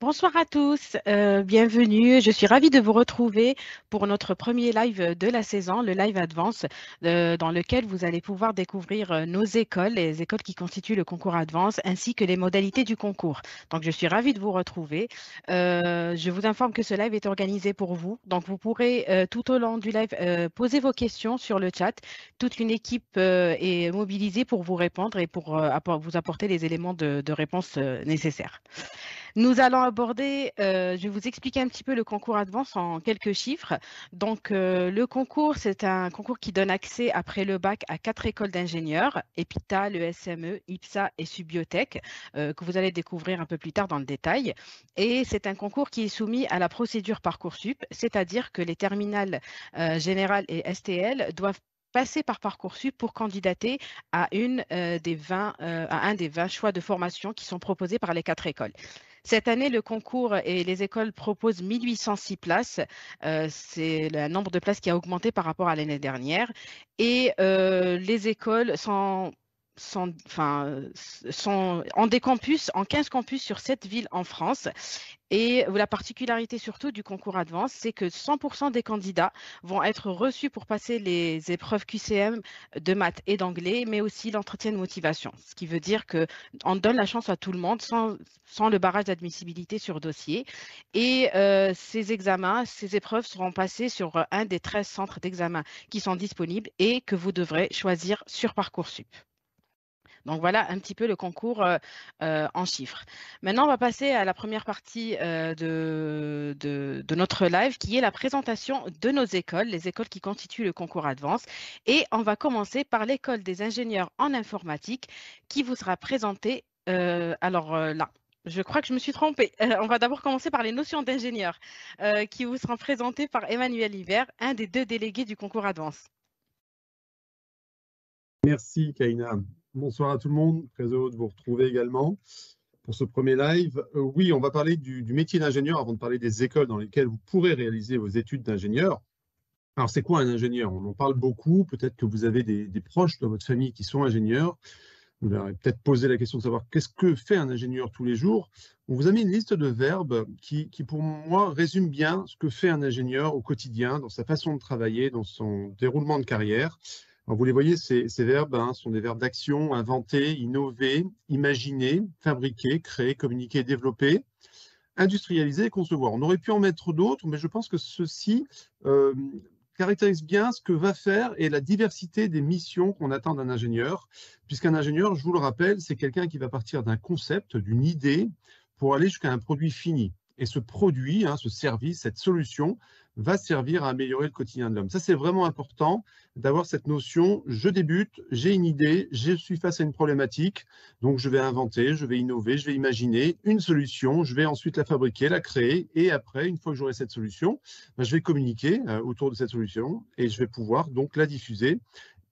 Bonsoir à tous, bienvenue. Je suis ravie de vous retrouver pour notre premier live de la saison, le Live Advance, dans lequel vous allez pouvoir découvrir nos écoles, les écoles qui constituent le concours Advance, ainsi que les modalités du concours. Donc, je suis ravie de vous retrouver. Je vous informe que ce live est organisé pour vous. Donc, vous pourrez tout au long du live poser vos questions sur le chat. Toute une équipe est mobilisée pour vous répondre et pour vous apporter les éléments de réponse nécessaires. Nous allons aborder, je vais vous expliquer un petit peu le concours Advance en quelques chiffres. Donc, le concours, c'est un concours qui donne accès après le bac à 4 écoles d'ingénieurs, EPITA, le SME, IPSA et Subiotech, que vous allez découvrir un peu plus tard dans le détail. Et c'est un concours qui est soumis à la procédure Parcoursup, c'est-à-dire que les terminales générales et STL doivent passer par Parcoursup pour candidater à, à un des 20 choix de formation qui sont proposés par les 4 écoles. Cette année, le concours et les écoles proposent 1806 places. C'est le nombre de places qui a augmenté par rapport à l'année dernière. Et les écoles ont des campus, en 15 campus sur 7 villes en France. Et la particularité surtout du concours Advance, c'est que 100% des candidats vont être reçus pour passer les épreuves QCM de maths et d'anglais, mais aussi l'entretien de motivation. Ce qui veut dire qu'on donne la chance à tout le monde sans le barrage d'admissibilité sur dossier. Et ces examens, ces épreuves seront passées sur un des 13 centres d'examen qui sont disponibles et que vous devrez choisir sur Parcoursup. Donc voilà un petit peu le concours en chiffres. Maintenant, on va passer à la première partie de notre live, qui est la présentation de nos écoles, les écoles qui constituent le concours Advance. Et on va commencer par l'école des ingénieurs en informatique, qui vous sera présentée. Là, je crois que je me suis trompée. On va d'abord commencer par les notions d'ingénieur, qui vous seront présentées par Emmanuel Hiver, un des 2 délégués du concours Advance. Merci Kaina. Bonsoir à tout le monde, très heureux de vous retrouver également pour ce premier live. Oui, on va parler du métier d'ingénieur avant de parler des écoles dans lesquelles vous pourrez réaliser vos études d'ingénieur. Alors, c'est quoi un ingénieur? On en parle beaucoup, peut-être que vous avez des proches de votre famille qui sont ingénieurs. Vous leur avez peut-être posé la question de savoir qu'est-ce que fait un ingénieur tous les jours. On vous a mis une liste de verbes qui, pour moi, résume bien ce que fait un ingénieur au quotidien, dans sa façon de travailler, dans son déroulement de carrière. Alors, vous les voyez, ces verbes sont des verbes d'action: inventer, innover, imaginer, fabriquer, créer, communiquer, développer, industrialiser et concevoir. On aurait pu en mettre d'autres, mais je pense que ceci caractérise bien ce que va faire et la diversité des missions qu'on attend d'un ingénieur, puisqu'un ingénieur, je vous le rappelle, c'est quelqu'un qui va partir d'un concept, d'une idée, pour aller jusqu'à un produit fini. Et ce produit, ce service, cette solution, va servir à améliorer le quotidien de l'homme. Ça, c'est vraiment important d'avoir cette notion: je débute, j'ai une idée, je suis face à une problématique, donc je vais inventer, je vais innover, je vais imaginer une solution, je vais ensuite la fabriquer, la créer, et après, une fois que j'aurai cette solution, je vais communiquer autour de cette solution et je vais pouvoir donc la diffuser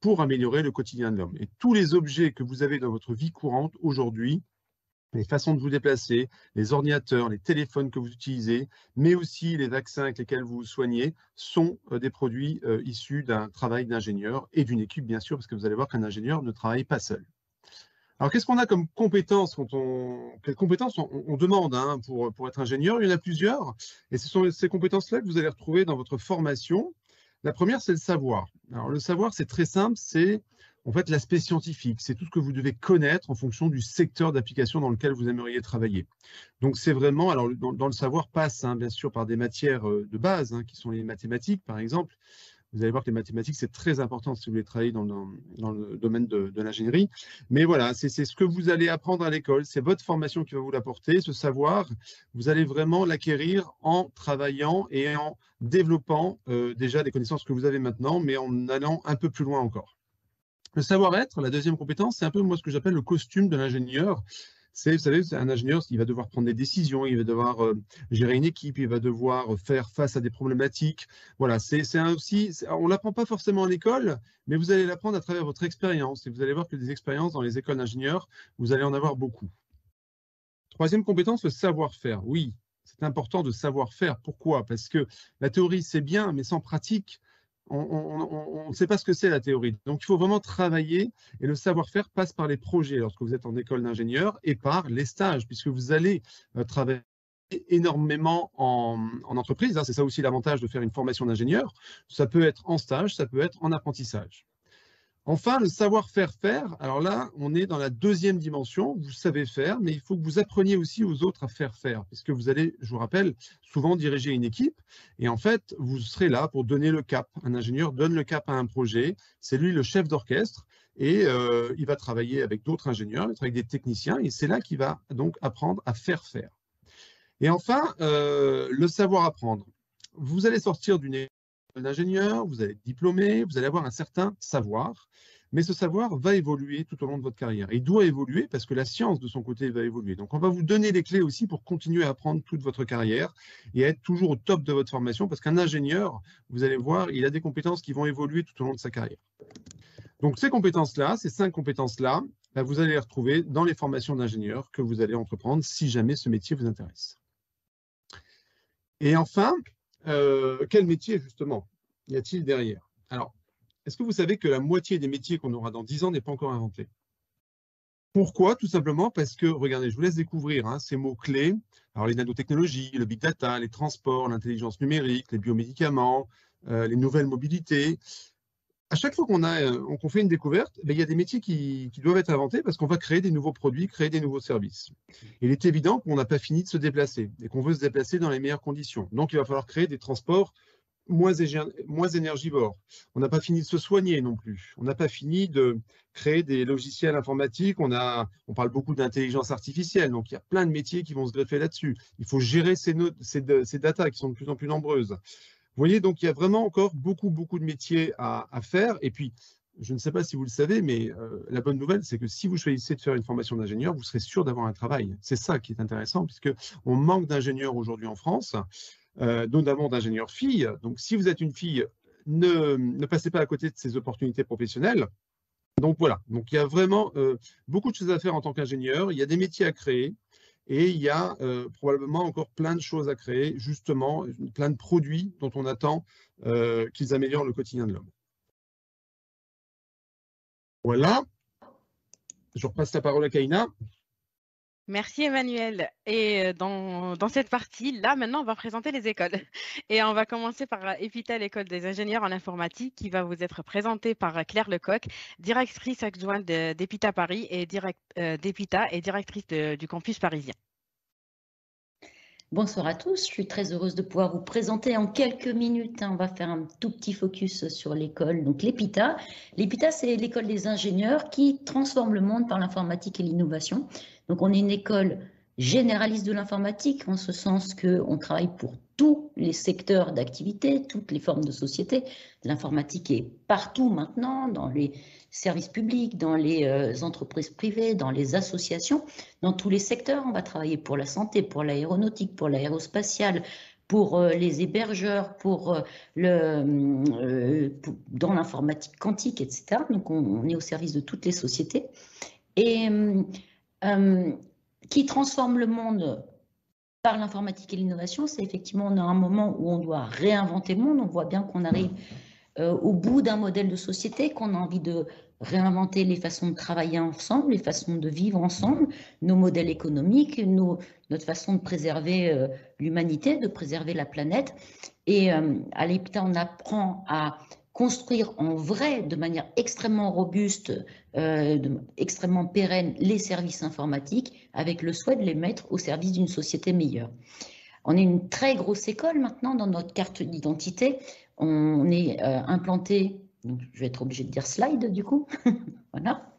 pour améliorer le quotidien de l'homme. Et tous les objets que vous avez dans votre vie courante aujourd'hui, les façons de vous déplacer, les ordinateurs, les téléphones que vous utilisez, mais aussi les vaccins avec lesquels vous vous soignez, sont des produits issus d'un travail d'ingénieur et d'une équipe, bien sûr, parce que vous allez voir qu'un ingénieur ne travaille pas seul. Alors, qu'est-ce qu'on a comme compétences quelles compétences on demande pour être ingénieur? Il y en a plusieurs, et ce sont ces compétences-là que vous allez retrouver dans votre formation. La première, c'est le savoir. Alors, le savoir, c'est très simple, c'est en fait l'aspect scientifique. C'est tout ce que vous devez connaître en fonction du secteur d'application dans lequel vous aimeriez travailler. Donc, c'est vraiment, alors dans le savoir passe bien sûr par des matières de base, qui sont les mathématiques, par exemple. Vous allez voir que les mathématiques, c'est très important si vous voulez travailler dans le domaine de l'ingénierie. Mais voilà, c'est ce que vous allez apprendre à l'école. C'est votre formation qui va vous l'apporter. Ce savoir, vous allez vraiment l'acquérir en travaillant et en développant déjà des connaissances que vous avez maintenant, mais en allant un peu plus loin encore. Le savoir-être, la deuxième compétence, c'est un peu moi ce que j'appelle le costume de l'ingénieur. Vous savez, c'est un ingénieur, il va devoir prendre des décisions, il va devoir gérer une équipe, il va devoir faire face à des problématiques. Voilà, on ne l'apprend pas forcément à l'école, mais vous allez l'apprendre à travers votre expérience. Et vous allez voir que des expériences dans les écoles d'ingénieurs, vous allez en avoir beaucoup. Troisième compétence, le savoir-faire. Oui, c'est important de savoir faire. Pourquoi? Parce que la théorie, c'est bien, mais sans pratique, on ne sait pas ce que c'est la théorie. Donc, il faut vraiment travailler, et le savoir-faire passe par les projets lorsque vous êtes en école d'ingénieur et par les stages, puisque vous allez travailler énormément en entreprise, hein. C'est ça aussi l'avantage de faire une formation d'ingénieur. Ça peut être en stage, ça peut être en apprentissage. Enfin, le savoir-faire faire. Alors là, on est dans la deuxième dimension. Vous savez faire, mais il faut que vous appreniez aussi aux autres à faire faire, puisque vous allez, je vous rappelle, souvent diriger une équipe. Et en fait, vous serez là pour donner le cap. Un ingénieur donne le cap à un projet. C'est lui le chef d'orchestre. Et il va travailler avec d'autres ingénieurs, il va travailler avec des techniciens. Et c'est là qu'il va donc apprendre à faire faire. Et enfin, le savoir-apprendre. Vous allez sortir d'une école d'ingénieur, vous allez être diplômé, vous allez avoir un certain savoir, mais ce savoir va évoluer tout au long de votre carrière. Et il doit évoluer parce que la science, de son côté, va évoluer. Donc, on va vous donner les clés aussi pour continuer à apprendre toute votre carrière et à être toujours au top de votre formation, parce qu'un ingénieur, vous allez voir, il a des compétences qui vont évoluer tout au long de sa carrière. Donc, ces compétences-là, ces 5 compétences-là, vous allez les retrouver dans les formations d'ingénieurs que vous allez entreprendre si jamais ce métier vous intéresse. Et enfin, quel métier, justement, y a-t-il derrière? Alors, est-ce que vous savez que la moitié des métiers qu'on aura dans 10 ans n'est pas encore inventé? Pourquoi? Tout simplement parce que, regardez, je vous laisse découvrir hein, ces mots-clés. Alors, les nanotechnologies, le big data, les transports, l'intelligence numérique, les biomédicaments, les nouvelles mobilités. À chaque fois qu'on fait une découverte, il y a des métiers qui doivent être inventés parce qu'on va créer des nouveaux produits, créer des nouveaux services. Il est évident qu'on n'a pas fini de se déplacer et qu'on veut se déplacer dans les meilleures conditions. Donc, il va falloir créer des transports moins énergivores. On n'a pas fini de se soigner non plus. On n'a pas fini de créer des logiciels informatiques. On parle beaucoup d'intelligence artificielle. Donc, il y a plein de métiers qui vont se greffer là-dessus. Il faut gérer ces datas qui sont de plus en plus nombreuses. Vous voyez, donc il y a vraiment encore beaucoup de métiers à faire. Et puis, je ne sais pas si vous le savez, mais la bonne nouvelle, c'est que si vous choisissez de faire une formation d'ingénieur, vous serez sûr d'avoir un travail. C'est ça qui est intéressant, puisqu'on manque d'ingénieurs aujourd'hui en France, notamment d'ingénieurs filles. Donc, si vous êtes une fille, ne passez pas à côté de ces opportunités professionnelles. Donc, voilà. Donc, il y a vraiment beaucoup de choses à faire en tant qu'ingénieur. Il y a des métiers à créer. Et il y a probablement encore plein de choses à créer, justement, plein de produits dont on attend qu'ils améliorent le quotidien de l'homme. Voilà. Je repasse la parole à Kaina. Merci Emmanuel. Et dans cette partie, là maintenant, on va présenter les écoles. Et on va commencer par EPITA, l'école des ingénieurs en informatique, qui va vous être présentée par Claire Lecoq, directrice adjointe d'EPITA Paris et d'EPITA et directrice du campus parisien. Bonsoir à tous, je suis très heureuse de pouvoir vous présenter en quelques minutes. On va faire un tout petit focus sur l'école, donc l'EPITA. L'EPITA, c'est l'école des ingénieurs qui transforme le monde par l'informatique et l'innovation. Donc on est une école généraliste de l'informatique, en ce sens qu'on travaille pour tous les secteurs d'activité, toutes les formes de société. L'informatique est partout maintenant, dans les services publics, dans les entreprises privées, dans les associations, dans tous les secteurs. On va travailler pour la santé, pour l'aéronautique, pour l'aérospatiale, pour les hébergeurs, dans l'informatique quantique, etc. Donc on est au service de toutes les sociétés. Et qui transforme le monde par l'informatique et l'innovation, c'est effectivement, on a un moment où on doit réinventer le monde. On voit bien qu'on arrive au bout d'un modèle de société, qu'on a envie de réinventer les façons de travailler ensemble, les façons de vivre ensemble, nos modèles économiques, notre façon de préserver l'humanité, de préserver la planète. Et à l'EPITA, on apprend à construire en vrai, de manière extrêmement robuste, extrêmement pérenne, les services informatiques, avec le souhait de les mettre au service d'une société meilleure. On est une très grosse école maintenant dans notre carte d'identité. On est implanté, donc je vais être obligée de dire slide du coup, voilà.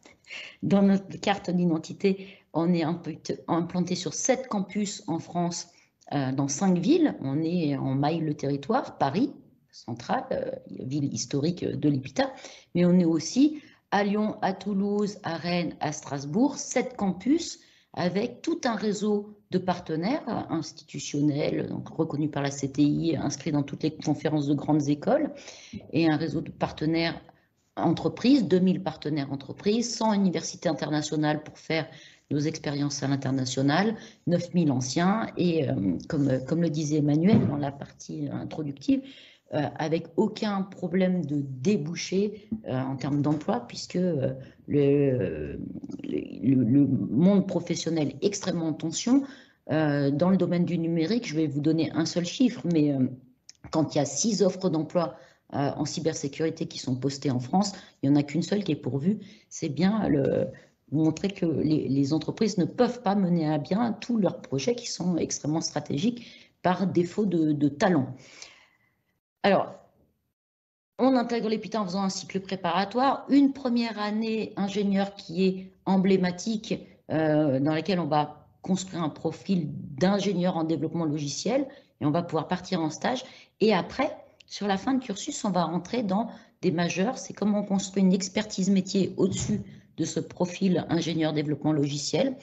Dans notre carte d'identité, on est implanté sur 7 campus en France, dans 5 villes. On maille le territoire, Paris, centrale, ville historique de l'EPITA, mais on est aussi à Lyon, à Toulouse, à Rennes, à Strasbourg, 7 campus avec tout un réseau de partenaires institutionnels, donc reconnus par la CTI, inscrits dans toutes les conférences de grandes écoles, et un réseau de partenaires entreprises, 2000 partenaires entreprises, 100 universités internationales pour faire nos expériences à l'international, 9000 anciens, et comme le disait Emmanuel dans la partie introductive, avec aucun problème de débouché en termes d'emploi, puisque le monde professionnel est extrêmement en tension. Dans le domaine du numérique, je vais vous donner un seul chiffre, mais quand il y a 6 offres d'emploi en cybersécurité qui sont postées en France, il n'y en a qu'une seule qui est pourvue. C'est bien montrer que les entreprises ne peuvent pas mener à bien tous leurs projets qui sont extrêmement stratégiques par défaut de talent. Alors, on intègre l'EPITA en faisant un cycle préparatoire, une première année ingénieur qui est emblématique, dans laquelle on va construire un profil d'ingénieur en développement logiciel et on va pouvoir partir en stage. Et après, sur la fin de cursus, on va rentrer dans des majeurs. C'est comment on construit une expertise métier au-dessus de ce profil ingénieur développement logiciel.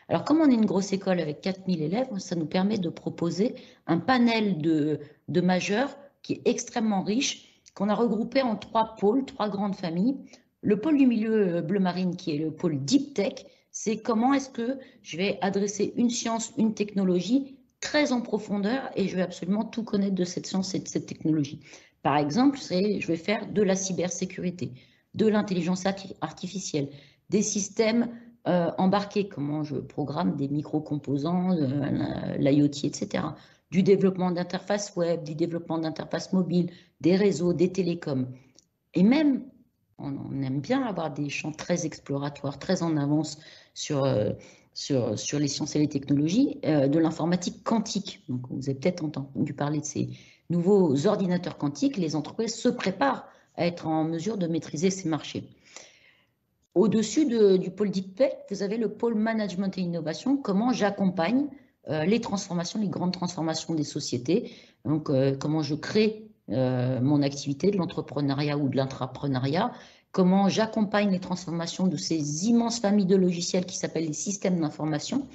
Alors, comme on est une grosse école avec 4000 élèves, ça nous permet de proposer un panel de majeurs qui est extrêmement riche, qu'on a regroupé en 3 pôles, 3 grandes familles. Le pôle du milieu bleu marine, qui est le pôle Deep Tech, c'est comment est-ce que je vais adresser une science, une technologie très en profondeur et je vais absolument tout connaître de cette science et de cette technologie. Par exemple, je vais faire de la cybersécurité, de l'intelligence artificielle, des systèmes embarqués, comment je programme des micro-composants, l'IoT, etc., du développement d'interfaces web, du développement d'interfaces mobiles, des réseaux, des télécoms. Et même, on aime bien avoir des champs très exploratoires, très en avance sur les sciences et les technologies, de l'informatique quantique. Donc, vous avez peut-être entendu parler de ces nouveaux ordinateurs quantiques. Les entreprises se préparent à être en mesure de maîtriser ces marchés. Au-dessus du pôle Deep Tech, vous avez le pôle management et innovation, comment j'accompagne les transformations, les grandes transformations des sociétés. Donc, comment je crée mon activité de l'entrepreneuriat ou de l'intrapreneuriat, comment j'accompagne les transformations de ces immenses familles de logiciels qui s'appellent les systèmes d'information.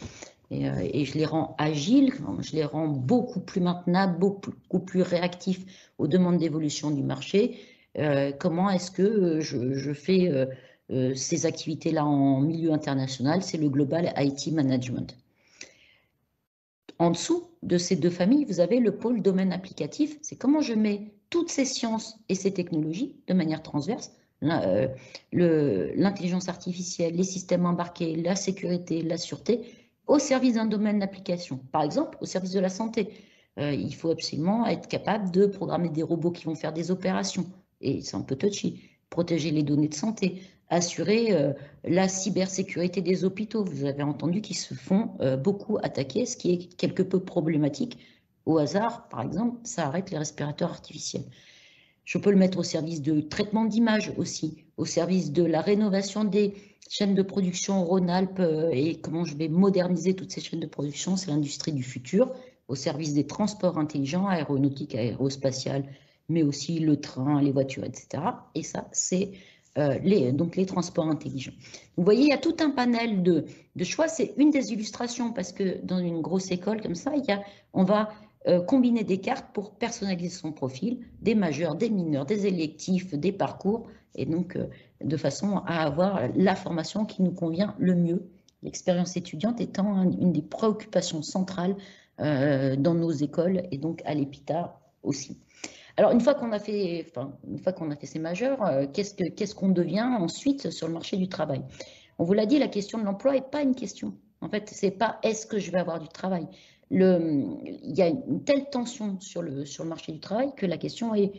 Et je les rends agiles, je les rends beaucoup plus maintenables, beaucoup plus réactifs aux demandes d'évolution du marché. Comment est-ce que je fais ces activités-là en milieu international? C'est le Global IT Management. En dessous de ces 2 familles, vous avez le pôle domaine applicatif. C'est comment je mets toutes ces sciences et ces technologies de manière transverse, l'intelligence artificielle, les systèmes embarqués, la sécurité, la sûreté, au service d'un domaine d'application. Par exemple, au service de la santé. Il faut absolument être capable de programmer des robots qui vont faire des opérations. Et c'est un peu touchy. Protéger les données de santé, assurer la cybersécurité des hôpitaux. Vous avez entendu qu'ils se font beaucoup attaquer, ce qui est quelque peu problématique. Au hasard, par exemple, ça arrête les respirateurs artificiels. Je peux le mettre au service de traitement d'images aussi, au service de la rénovation des chaînes de production Rhône-Alpes et comment je vais moderniser toutes ces chaînes de production. C'est l'industrie du futur, au service des transports intelligents, aéronautique, aérospatial, mais aussi le train, les voitures, etc. Et ça, c'est donc les transports intelligents. Vous voyez, il y a tout un panel de choix. C'est une des illustrations parce que dans une grosse école comme ça, on va combiner des cartes pour personnaliser son profil, des majeurs, des mineurs, des électifs, des parcours, et donc de façon à avoir la formation qui nous convient le mieux. L'expérience étudiante étant une des préoccupations centrales dans nos écoles et donc à l'EPITA aussi. Alors, une fois qu'on a fait ces majeurs, qu'est-ce qu'on devient ensuite sur le marché du travail? On vous l'a dit, la question de l'emploi n'est pas une question. En fait, ce n'est pas est-ce que je vais avoir du travail. Il y a une telle tension sur le marché du travail que la question est,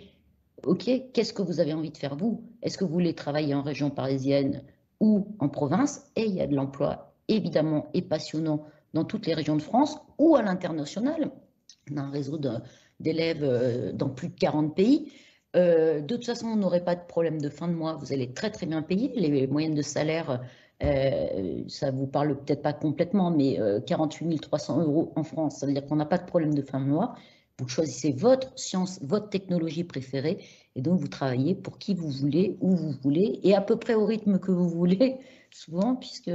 OK, qu'est-ce que vous avez envie de faire vous? Est-ce que vous voulez travailler en région parisienne ou en province? Et il y a de l'emploi évidemment et passionnant dans toutes les régions de France ou à l'international. On a un réseau d'élèves dans plus de 40 pays. De toute façon, on n'aurait pas de problème de fin de mois. Vous allez très très bien payer. Les moyennes de salaire, ça ne vous parle peut-être pas complètement, mais 48 300 € en France, ça veut dire qu'on n'a pas de problème de fin de mois. Vous choisissez votre science, votre technologie préférée, et donc vous travaillez pour qui vous voulez, où vous voulez, et à peu près au rythme que vous voulez, souvent, puisque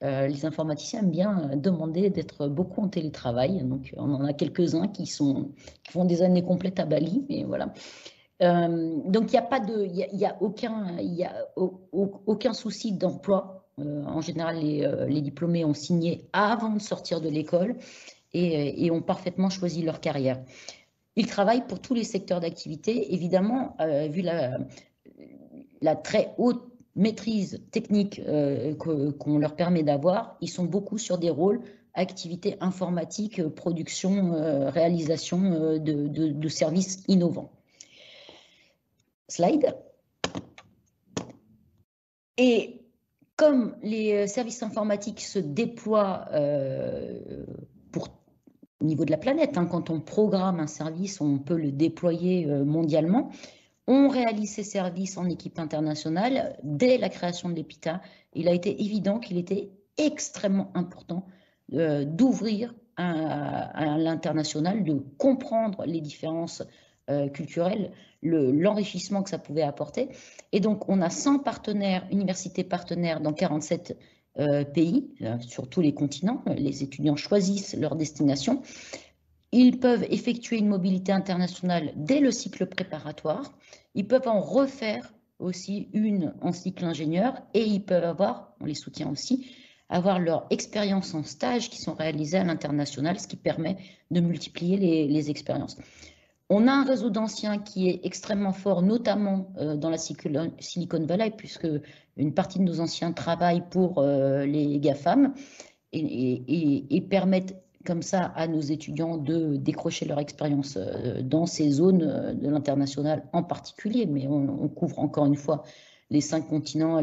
les informaticiens aiment bien demander d'être beaucoup en télétravail. Donc, on en a quelques-uns qui font des années complètes à Bali, mais voilà. Donc, il n'y a aucun souci d'emploi. En général, les diplômés ont signé avant de sortir de l'école et ont parfaitement choisi leur carrière. Ils travaillent pour tous les secteurs d'activité. Évidemment, vu la très haute maîtrise technique qu'on leur permet d'avoir, ils sont beaucoup sur des rôles activité informatique, production, réalisation de services innovants. Slide. Et comme les services informatiques se déploient au niveau de la planète, hein, quand on programme un service, on peut le déployer mondialement. On réalise ces services en équipe internationale. Dès la création de l'EPITA, il a été évident qu'il était extrêmement important d'ouvrir à l'international, de comprendre les différences culturelles, l'enrichissement que ça pouvait apporter. Et donc, on a 100 partenaires, universités partenaires dans 47 pays, sur tous les continents. Les étudiants choisissent leur destination. Ils peuvent effectuer une mobilité internationale dès le cycle préparatoire. Ils peuvent en refaire aussi une en cycle ingénieur et ils peuvent avoir, on les soutient aussi, avoir leur expérience en stage qui sont réalisées à l'international, ce qui permet de multiplier les expériences. On a un réseau d'anciens qui est extrêmement fort, notamment dans la Silicon Valley, puisque une partie de nos anciens travaillent pour les GAFAM et permettent comme ça à nos étudiants de décrocher leur expérience dans ces zones de l'international en particulier, mais on couvre encore une fois les 5 continents,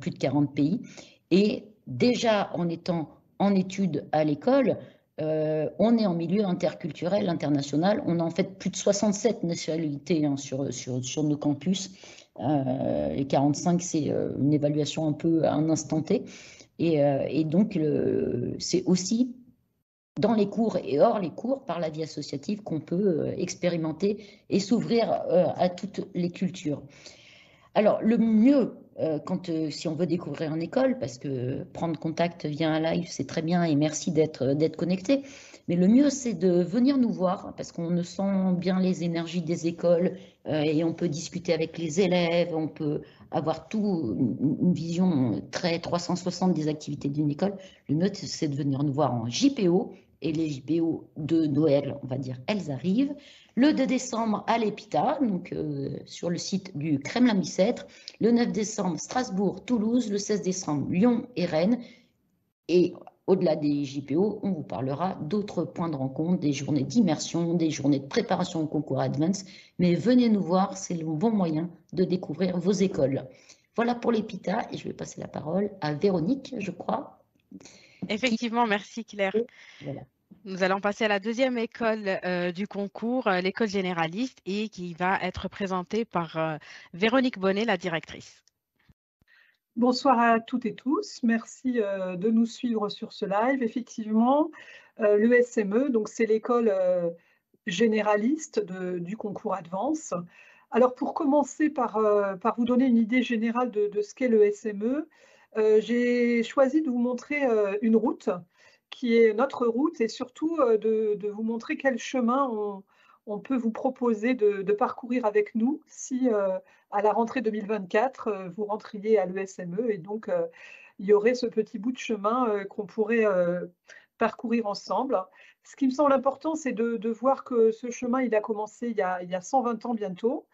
plus de 40 pays. Et déjà en étant en études à l'école, on est en milieu interculturel, international. On a en fait plus de 67 nationalités hein, sur nos campus. Les 45, c'est une évaluation un peu à un instant T. Et donc, c'est aussi dans les cours et hors les cours, par la vie associative, qu'on peut expérimenter et s'ouvrir à toutes les cultures. Alors, le mieux, si on veut découvrir une école, parce que prendre contact via un live, c'est très bien et merci d'être connecté, mais le mieux, c'est de venir nous voir, parce qu'on sent bien les énergies des écoles et on peut discuter avec les élèves, on peut avoir une vision très 360 des activités d'une école. Le mieux, c'est de venir nous voir en JPO, et les JPO de Noël, on va dire, elles arrivent. Le 2 décembre à l'EPITA, donc sur le site du Kremlin-Bicêtre. Le 9 décembre, Strasbourg, Toulouse. Le 16 décembre, Lyon et Rennes. Et au-delà des JPO, on vous parlera d'autres points de rencontre, des journées d'immersion, des journées de préparation au concours Advance. Mais venez nous voir, c'est le bon moyen de découvrir vos écoles. Voilà pour l'EPITA et je vais passer la parole à Véronique, je crois. Effectivement, merci Claire. Voilà. Nous allons passer à la deuxième école du concours, l'école généraliste, et qui va être présentée par Véronique Bonnet, la directrice. Bonsoir à toutes et tous. Merci de nous suivre sur ce live. Effectivement, l'ESME, donc c'est l'école généraliste du concours Advance. Alors, pour commencer par vous donner une idée générale de ce qu'est l'ESME, j'ai choisi de vous montrer une route qui est notre route et surtout de vous montrer quel chemin on peut vous proposer de parcourir avec nous si à la rentrée 2024, vous rentriez à l'ESME et donc il y aurait ce petit bout de chemin qu'on pourrait parcourir ensemble. Ce qui me semble important, c'est de voir que ce chemin, il a commencé il y a 120 ans bientôt.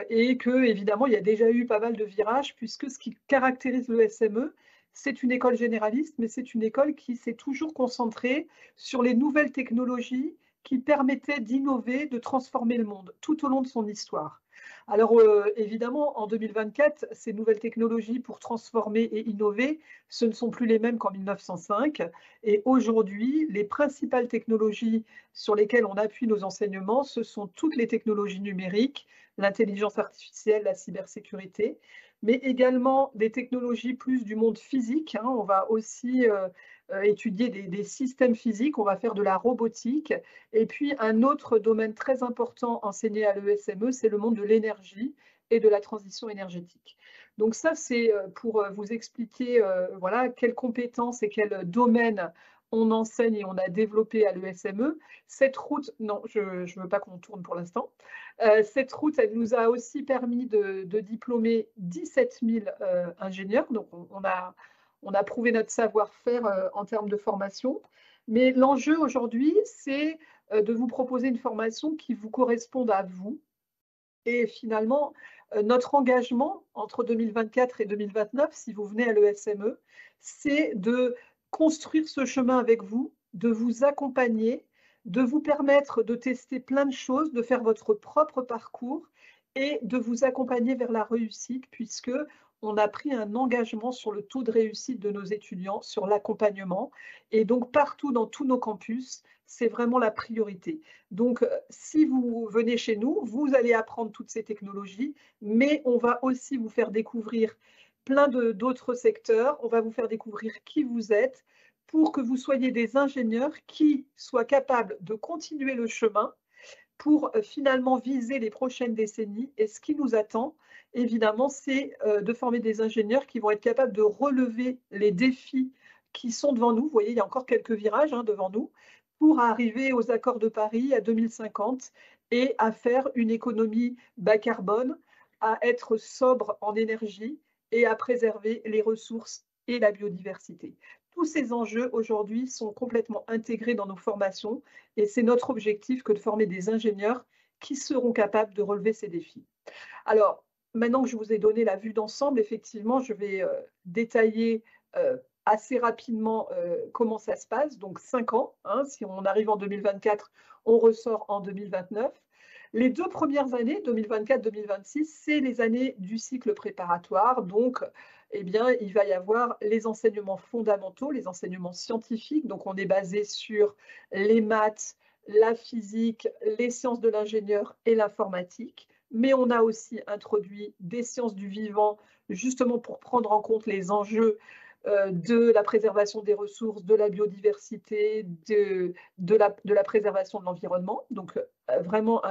Et que évidemment il y a déjà eu pas mal de virages puisque ce qui caractérise l'ESME, c'est une école généraliste, mais c'est une école qui s'est toujours concentrée sur les nouvelles technologies qui permettaient d'innover, de transformer le monde tout au long de son histoire. Alors évidemment, en 2024, ces nouvelles technologies pour transformer et innover, ce ne sont plus les mêmes qu'en 1905. Et aujourd'hui, les principales technologies sur lesquelles on appuie nos enseignements, ce sont toutes les technologies numériques, l'intelligence artificielle, la cybersécurité, mais également des technologies plus du monde physique. Hein. On va aussi étudier des systèmes physiques, on va faire de la robotique. Et puis, un autre domaine très important enseigné à l'ESME, c'est le monde de l'énergie et de la transition énergétique. Donc ça, c'est pour vous expliquer voilà, quelles compétences et quels domaines on enseigne et on a développé à l'ESME. Cette route, non, je ne veux pas qu'on tourne pour l'instant. Cette route, elle nous a aussi permis de diplômer 17 000 ingénieurs. Donc, on a prouvé notre savoir-faire en termes de formation. Mais l'enjeu aujourd'hui, c'est de vous proposer une formation qui vous corresponde à vous. Et finalement, notre engagement entre 2024 et 2029, si vous venez à l'ESME, c'est de construire ce chemin avec vous, de vous accompagner, de vous permettre de tester plein de choses, de faire votre propre parcours et de vous accompagner vers la réussite, puisque on a pris un engagement sur le taux de réussite de nos étudiants, sur l'accompagnement. Et donc, partout dans tous nos campus, c'est vraiment la priorité. Donc, si vous venez chez nous, vous allez apprendre toutes ces technologies, mais on va aussi vous faire découvrir plein d'autres secteurs. On va vous faire découvrir qui vous êtes pour que vous soyez des ingénieurs qui soient capables de continuer le chemin pour finalement viser les prochaines décennies. Et ce qui nous attend, évidemment, c'est de former des ingénieurs qui vont être capables de relever les défis qui sont devant nous. Vous voyez, il y a encore quelques virages devant nous pour arriver aux accords de Paris à 2050 et à faire une économie bas carbone, à être sobre en énergie et à préserver les ressources et la biodiversité. Tous ces enjeux aujourd'hui sont complètement intégrés dans nos formations et c'est notre objectif que de former des ingénieurs qui seront capables de relever ces défis. Alors, maintenant que je vous ai donné la vue d'ensemble, effectivement, je vais détailler assez rapidement comment ça se passe. Donc, 5 ans, si on arrive en 2024, on ressort en 2029. Les 2 premières années, 2024-2026, c'est les années du cycle préparatoire. Donc, eh bien, il va y avoir les enseignements fondamentaux, les enseignements scientifiques. Donc, on est basé sur les maths, la physique, les sciences de l'ingénieur et l'informatique. Mais on a aussi introduit des sciences du vivant, justement pour prendre en compte les enjeux de la préservation des ressources, de la biodiversité, de la préservation de l'environnement. Donc, vraiment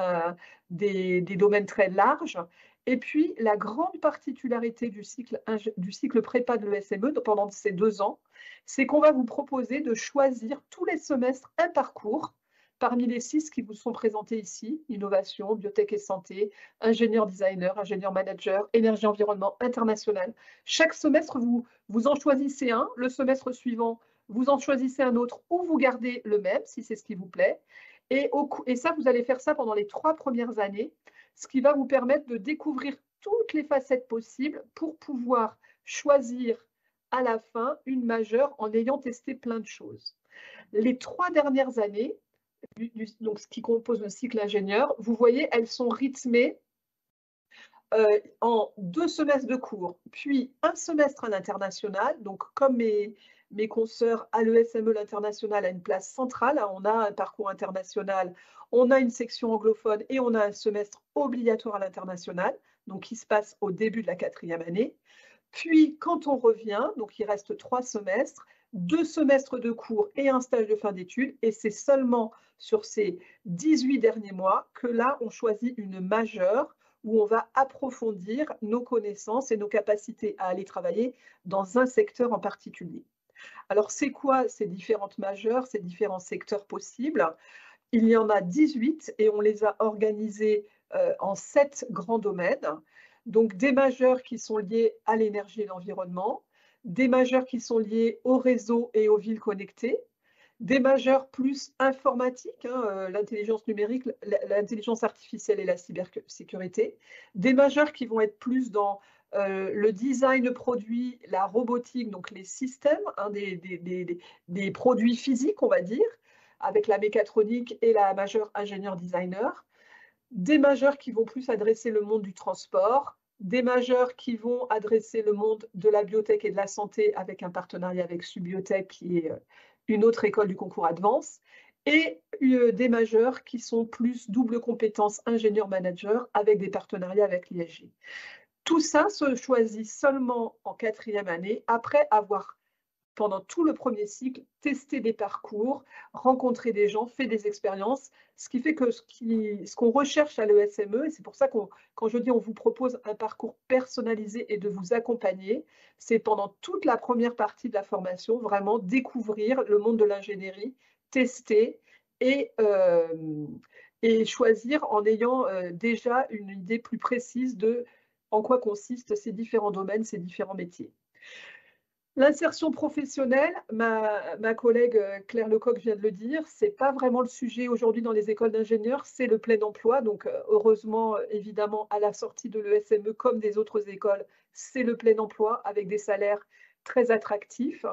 des domaines très larges. Et puis, la grande particularité du cycle prépa de l'ESME pendant ces 2 ans, c'est qu'on va vous proposer de choisir tous les semestres un parcours parmi les 6 qui vous sont présentés ici: innovation, biotech et santé, ingénieur designer, ingénieur manager, énergie environnement, international. Chaque semestre, vous en choisissez un. Le semestre suivant, vous en choisissez un autre ou vous gardez le même si c'est ce qui vous plaît. Et ça, vous allez faire ça pendant les 3 premières années, ce qui va vous permettre de découvrir toutes les facettes possibles pour pouvoir choisir à la fin une majeure en ayant testé plein de choses. Les 3 dernières années, donc ce qui compose le cycle ingénieur, vous voyez, elles sont rythmées en 2 semestres de cours, puis un semestre à l'international. Donc, comme mes consoeurs à l'ESME, l'international a une place centrale, on a un parcours international, on a une section anglophone et on a un semestre obligatoire à l'international, donc qui se passe au début de la 4e année. Puis, quand on revient, donc il reste 3 semestres, 2 semestres de cours et un stage de fin d'études, et c'est seulement sur ces 18 derniers mois que là, on choisit une majeure où on va approfondir nos connaissances et nos capacités à aller travailler dans un secteur en particulier. Alors, c'est quoi ces différentes majeures, ces différents secteurs possibles? Il y en a 18 et on les a organisés en 7 grands domaines. Donc, des majeures qui sont liées à l'énergie et l'environnement, des majeures qui sont liées au réseau et aux villes connectées, des majeures plus informatiques, l'intelligence numérique, l'intelligence artificielle et la cybersécurité, des majeures qui vont être plus dans le design de produits, la robotique, donc les systèmes, des produits physiques, on va dire, avec la mécatronique et la majeure ingénieur designer, des majeures qui vont plus adresser le monde du transport, des majeures qui vont adresser le monde de la biotech et de la santé avec un partenariat avec Subbiotech, qui est une autre école du concours Advance, et des majeures qui sont plus double compétence ingénieur-manager avec des partenariats avec l'ISG. Tout ça se choisit seulement en 4e année, après avoir, pendant tout le premier cycle, testé des parcours, rencontré des gens, fait des expériences, ce qui fait que ce qu'on recherche à l'ESME, et c'est pour ça que quand je dis on vous propose un parcours personnalisé et de vous accompagner, c'est pendant toute la première partie de la formation, vraiment découvrir le monde de l'ingénierie, tester et choisir en ayant déjà une idée plus précise de en quoi consistent ces différents domaines, ces différents métiers. L'insertion professionnelle, ma collègue Claire Lecoq vient de le dire, ce n'est pas vraiment le sujet aujourd'hui dans les écoles d'ingénieurs, c'est le plein emploi. Donc, heureusement, évidemment, à la sortie de l'ESME, comme des autres écoles, c'est le plein emploi avec des salaires très attractifs.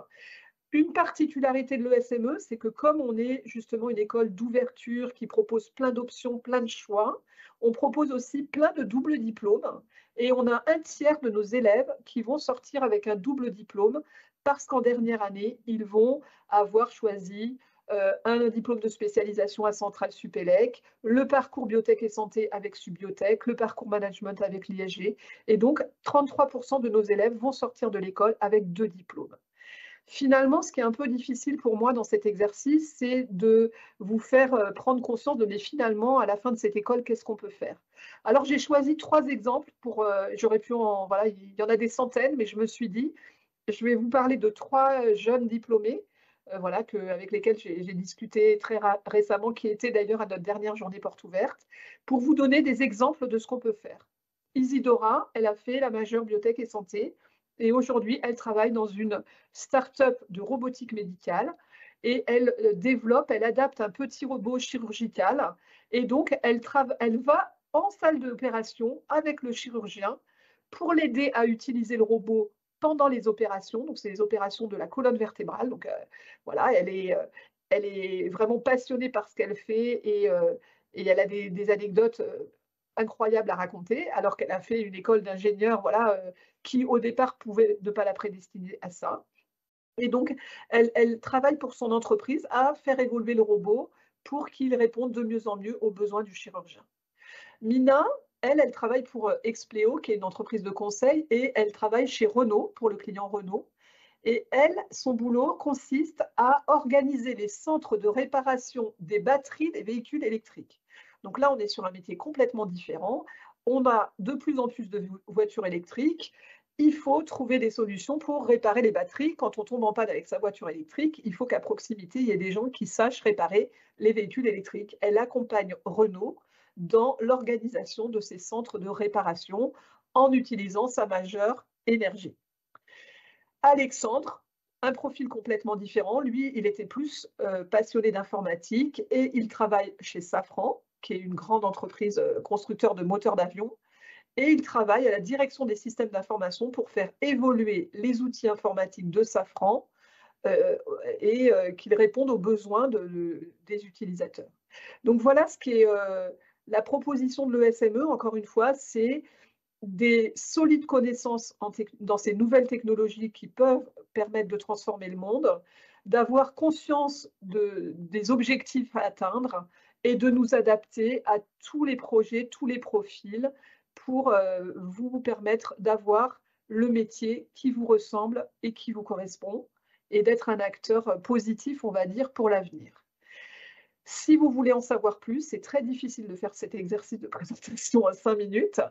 Une particularité de l'ESME, c'est que comme on est justement une école d'ouverture qui propose plein d'options, plein de choix, on propose aussi plein de doubles diplômes et on a un tiers de nos élèves qui vont sortir avec un double diplôme parce qu'en dernière année, ils vont avoir choisi un diplôme de spécialisation à Centrale Supélec, le parcours biotech et santé avec Subbiotech, le parcours management avec l'ISG. Et donc, 33% de nos élèves vont sortir de l'école avec 2 diplômes. Finalement, ce qui est un peu difficile pour moi dans cet exercice, c'est de vous faire prendre conscience de, mais finalement, à la fin de cette école, qu'est-ce qu'on peut faire? Alors, j'ai choisi 3 exemples pour, j'aurais pu voilà, il y en a des centaines, mais je me suis dit, je vais vous parler de 3 jeunes diplômés, voilà, avec lesquels j'ai discuté très récemment, qui étaient d'ailleurs à notre dernière journée porte ouverte, pour vous donner des exemples de ce qu'on peut faire. Isidora, elle a fait la majeure biotech et santé, et aujourd'hui, elle travaille dans une start-up de robotique médicale, et elle développe, elle adapte un petit robot chirurgical, et donc elle va en salle d'opération avec le chirurgien pour l'aider à utiliser le robot pendant les opérations. Donc, c'est les opérations de la colonne vertébrale. Donc, voilà, elle est vraiment passionnée par ce qu'elle fait et elle a des anecdotes incroyables à raconter, alors qu'elle a fait une école d'ingénieur, voilà, qui au départ pouvait ne pas la prédestiner à ça. Et donc, elle travaille pour son entreprise à faire évoluer le robot pour qu'il réponde de mieux en mieux aux besoins du chirurgien. Mina, elle travaille pour Expleo, qui est une entreprise de conseil, et elle travaille chez Renault, pour le client Renault. Et elle, son boulot consiste à organiser les centres de réparation des batteries des véhicules électriques. Donc là, on est sur un métier complètement différent. On a de plus en plus de voitures électriques. Il faut trouver des solutions pour réparer les batteries. Quand on tombe en panne avec sa voiture électrique, il faut qu'à proximité, il y ait des gens qui sachent réparer les véhicules électriques. Elle accompagne Renault dans l'organisation de ces centres de réparation en utilisant sa majeure énergie. Alexandre, un profil complètement différent. Lui, il était plus passionné d'informatique et il travaille chez Safran, qui est une grande entreprise constructeur de moteurs d'avion. Et il travaille à la direction des systèmes d'information pour faire évoluer les outils informatiques de Safran et qu'ils répondent aux besoins des utilisateurs. Donc voilà ce qui est la proposition de l'ESME, encore une fois, c'est des solides connaissances dans ces nouvelles technologies qui peuvent permettre de transformer le monde, d'avoir conscience des objectifs à atteindre et de nous adapter à tous les projets, tous les profils pour vous permettre d'avoir le métier qui vous ressemble et qui vous correspond et d'être un acteur positif, on va dire, pour l'avenir. Si vous voulez en savoir plus, c'est très difficile de faire cet exercice de présentation en 5 minutes.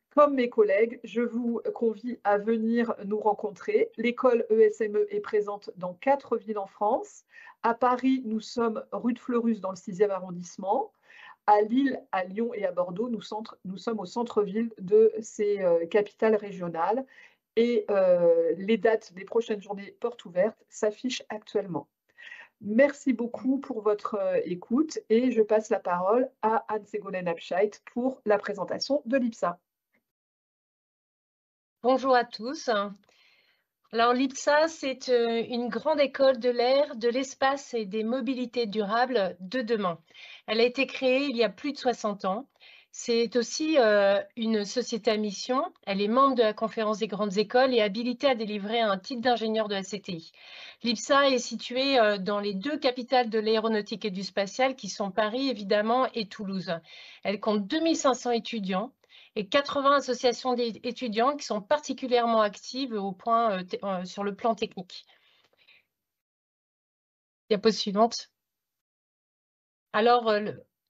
Comme mes collègues, je vous convie à venir nous rencontrer. L'école ESME est présente dans 4 villes en France. À Paris, nous sommes rue de Fleurus dans le 6e arrondissement. À Lille, à Lyon et à Bordeaux, nous sommes au centre-ville de ces capitales régionales. Et les dates des prochaines journées portes ouvertes s'affichent actuellement. Merci beaucoup pour votre écoute et je passe la parole à Anne-Ségolène Abscheit pour la présentation de l'IPSA. Bonjour à tous. Alors l'IPSA, c'est une grande école de l'air, de l'espace et des mobilités durables de demain. Elle a été créée il y a plus de 60 ans. C'est aussi une société à mission. Elle est membre de la conférence des grandes écoles et habilitée à délivrer un titre d'ingénieur de la CTI. L'IPSA est située dans les 2 capitales de l'aéronautique et du spatial qui sont Paris évidemment et Toulouse. Elle compte 2500 étudiants et 80 associations d'étudiants qui sont particulièrement actives sur le plan technique. Diapo suivante. Alors,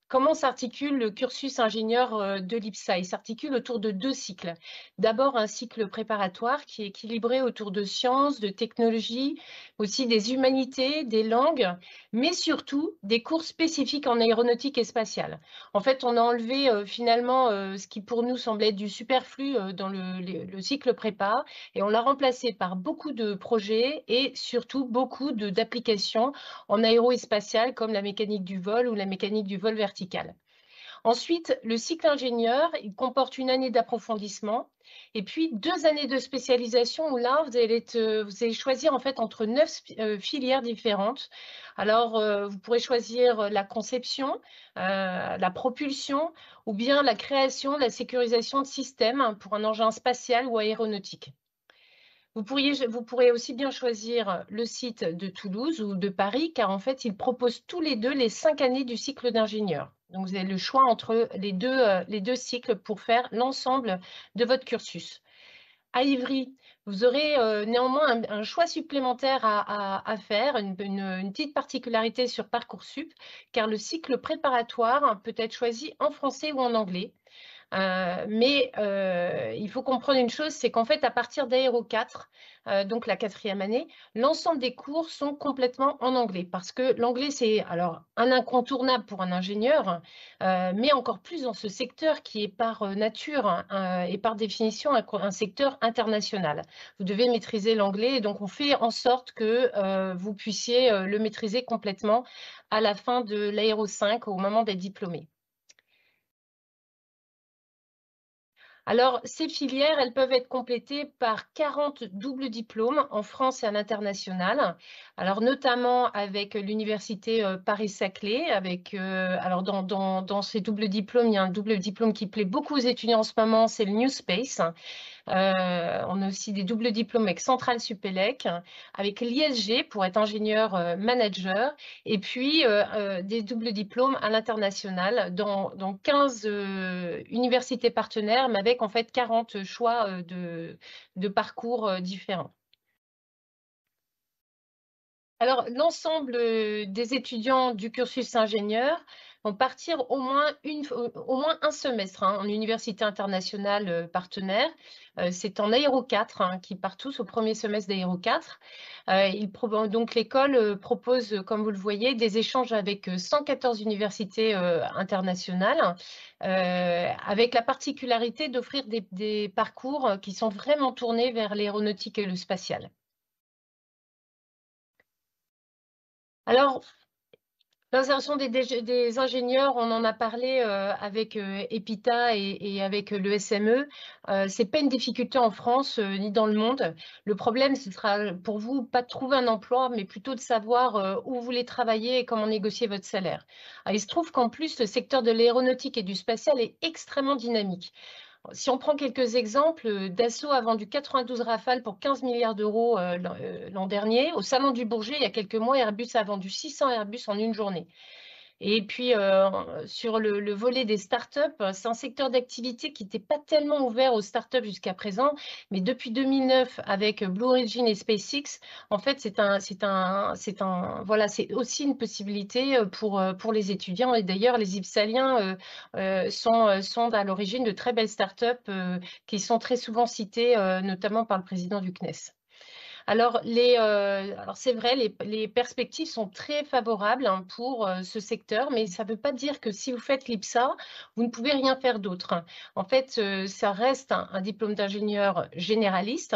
comment s'articule le cursus ingénieur de l'IPSA? Il s'articule autour de 2 cycles. D'abord, un cycle préparatoire qui est équilibré autour de sciences, de technologies, aussi des humanités, des langues, mais surtout des cours spécifiques en aéronautique et spatiale. En fait, on a enlevé finalement ce qui pour nous semblait du superflu dans le cycle prépa et on l'a remplacé par beaucoup de projets et surtout beaucoup d'applications en aéro et spatial comme la mécanique du vol ou la mécanique du vol vertical. Ensuite, le cycle ingénieur, il comporte une année d'approfondissement et puis 2 années de spécialisation où là, vous allez choisir en fait entre 9 filières différentes. Alors, vous pourrez choisir la conception, la propulsion ou bien la création, la sécurisation de systèmes pour un engin spatial ou aéronautique. Vous pourrez aussi bien choisir le site de Toulouse ou de Paris, car en fait, ils proposent tous les deux les 5 années du cycle d'ingénieur. Donc, vous avez le choix entre les deux cycles pour faire l'ensemble de votre cursus. À Ivry, vous aurez néanmoins un choix supplémentaire à faire, une petite particularité sur Parcoursup, car le cycle préparatoire peut être choisi en français ou en anglais. Mais il faut comprendre une chose, c'est qu'en fait, à partir d'Aéro 4, donc la 4e année, l'ensemble des cours sont complètement en anglais parce que l'anglais, c'est alors un incontournable pour un ingénieur, mais encore plus dans ce secteur qui est par nature et par définition un secteur international. Vous devez maîtriser l'anglais et donc on fait en sorte que vous puissiez le maîtriser complètement à la fin de l'Aéro 5 au moment d'être diplômé. Alors, ces filières, elles peuvent être complétées par 40 doubles diplômes en France et à l'international. Alors, notamment avec l'université Paris-Saclay. Alors, dans ces doubles diplômes, il y a un double diplôme qui plaît beaucoup aux étudiants en ce moment, c'est le New Space. On a aussi des doubles diplômes avec Centrale Supélec, avec l'ISG pour être ingénieur manager, et puis des doubles diplômes à l'international dans 15 universités partenaires, mais avec en fait 40 choix de parcours différents. Alors, l'ensemble des étudiants du cursus ingénieur vont partir au moins un semestre en université internationale partenaire. C'est en Aéro 4 qui partent tous au premier semestre d'Aéro 4. Donc, l'école propose, comme vous le voyez, des échanges avec 114 universités internationales, avec la particularité d'offrir des parcours qui sont vraiment tournés vers l'aéronautique et le spatial. Alors, l'insertion des ingénieurs, on en a parlé avec EPITA et avec le SME. Ce n'est pas une difficulté en France ni dans le monde. Le problème, ce sera pour vous pas de trouver un emploi, mais plutôt de savoir où vous voulez travailler et comment négocier votre salaire. Alors, il se trouve qu'en plus, le secteur de l'aéronautique et du spatial est extrêmement dynamique. Si on prend quelques exemples, Dassault a vendu 92 Rafales pour 15 milliards d'euros l'an dernier. Au Salon du Bourget, il y a quelques mois, Airbus a vendu 600 Airbus en une journée. Et puis, sur le volet des startups, c'est un secteur d'activité qui n'était pas tellement ouvert aux startups jusqu'à présent, mais depuis 2009, avec Blue Origin et SpaceX, en fait, voilà, c'est aussi une possibilité pour les étudiants. Et d'ailleurs, les Ipsaliens sont à l'origine de très belles startups qui sont très souvent citées, notamment par le président du CNES. Alors, c'est vrai, les perspectives sont très favorables pour ce secteur, mais ça ne veut pas dire que si vous faites l'IPSA, vous ne pouvez rien faire d'autre. En fait, ça reste un diplôme d'ingénieur généraliste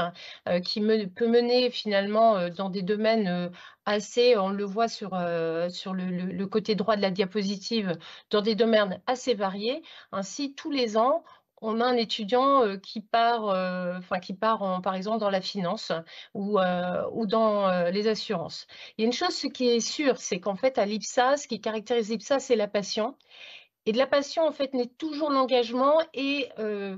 qui peut mener finalement dans des domaines assez, on le voit sur le côté droit de la diapositive, dans des domaines assez variés. Ainsi, tous les ans, on a un étudiant qui part par exemple dans la finance ou dans les assurances. Il y a une chose qui est sûre, c'est qu'en fait à l'IPSA, ce qui caractérise l'IPSA, c'est la passion. Et de la passion, en fait, naît toujours l'engagement et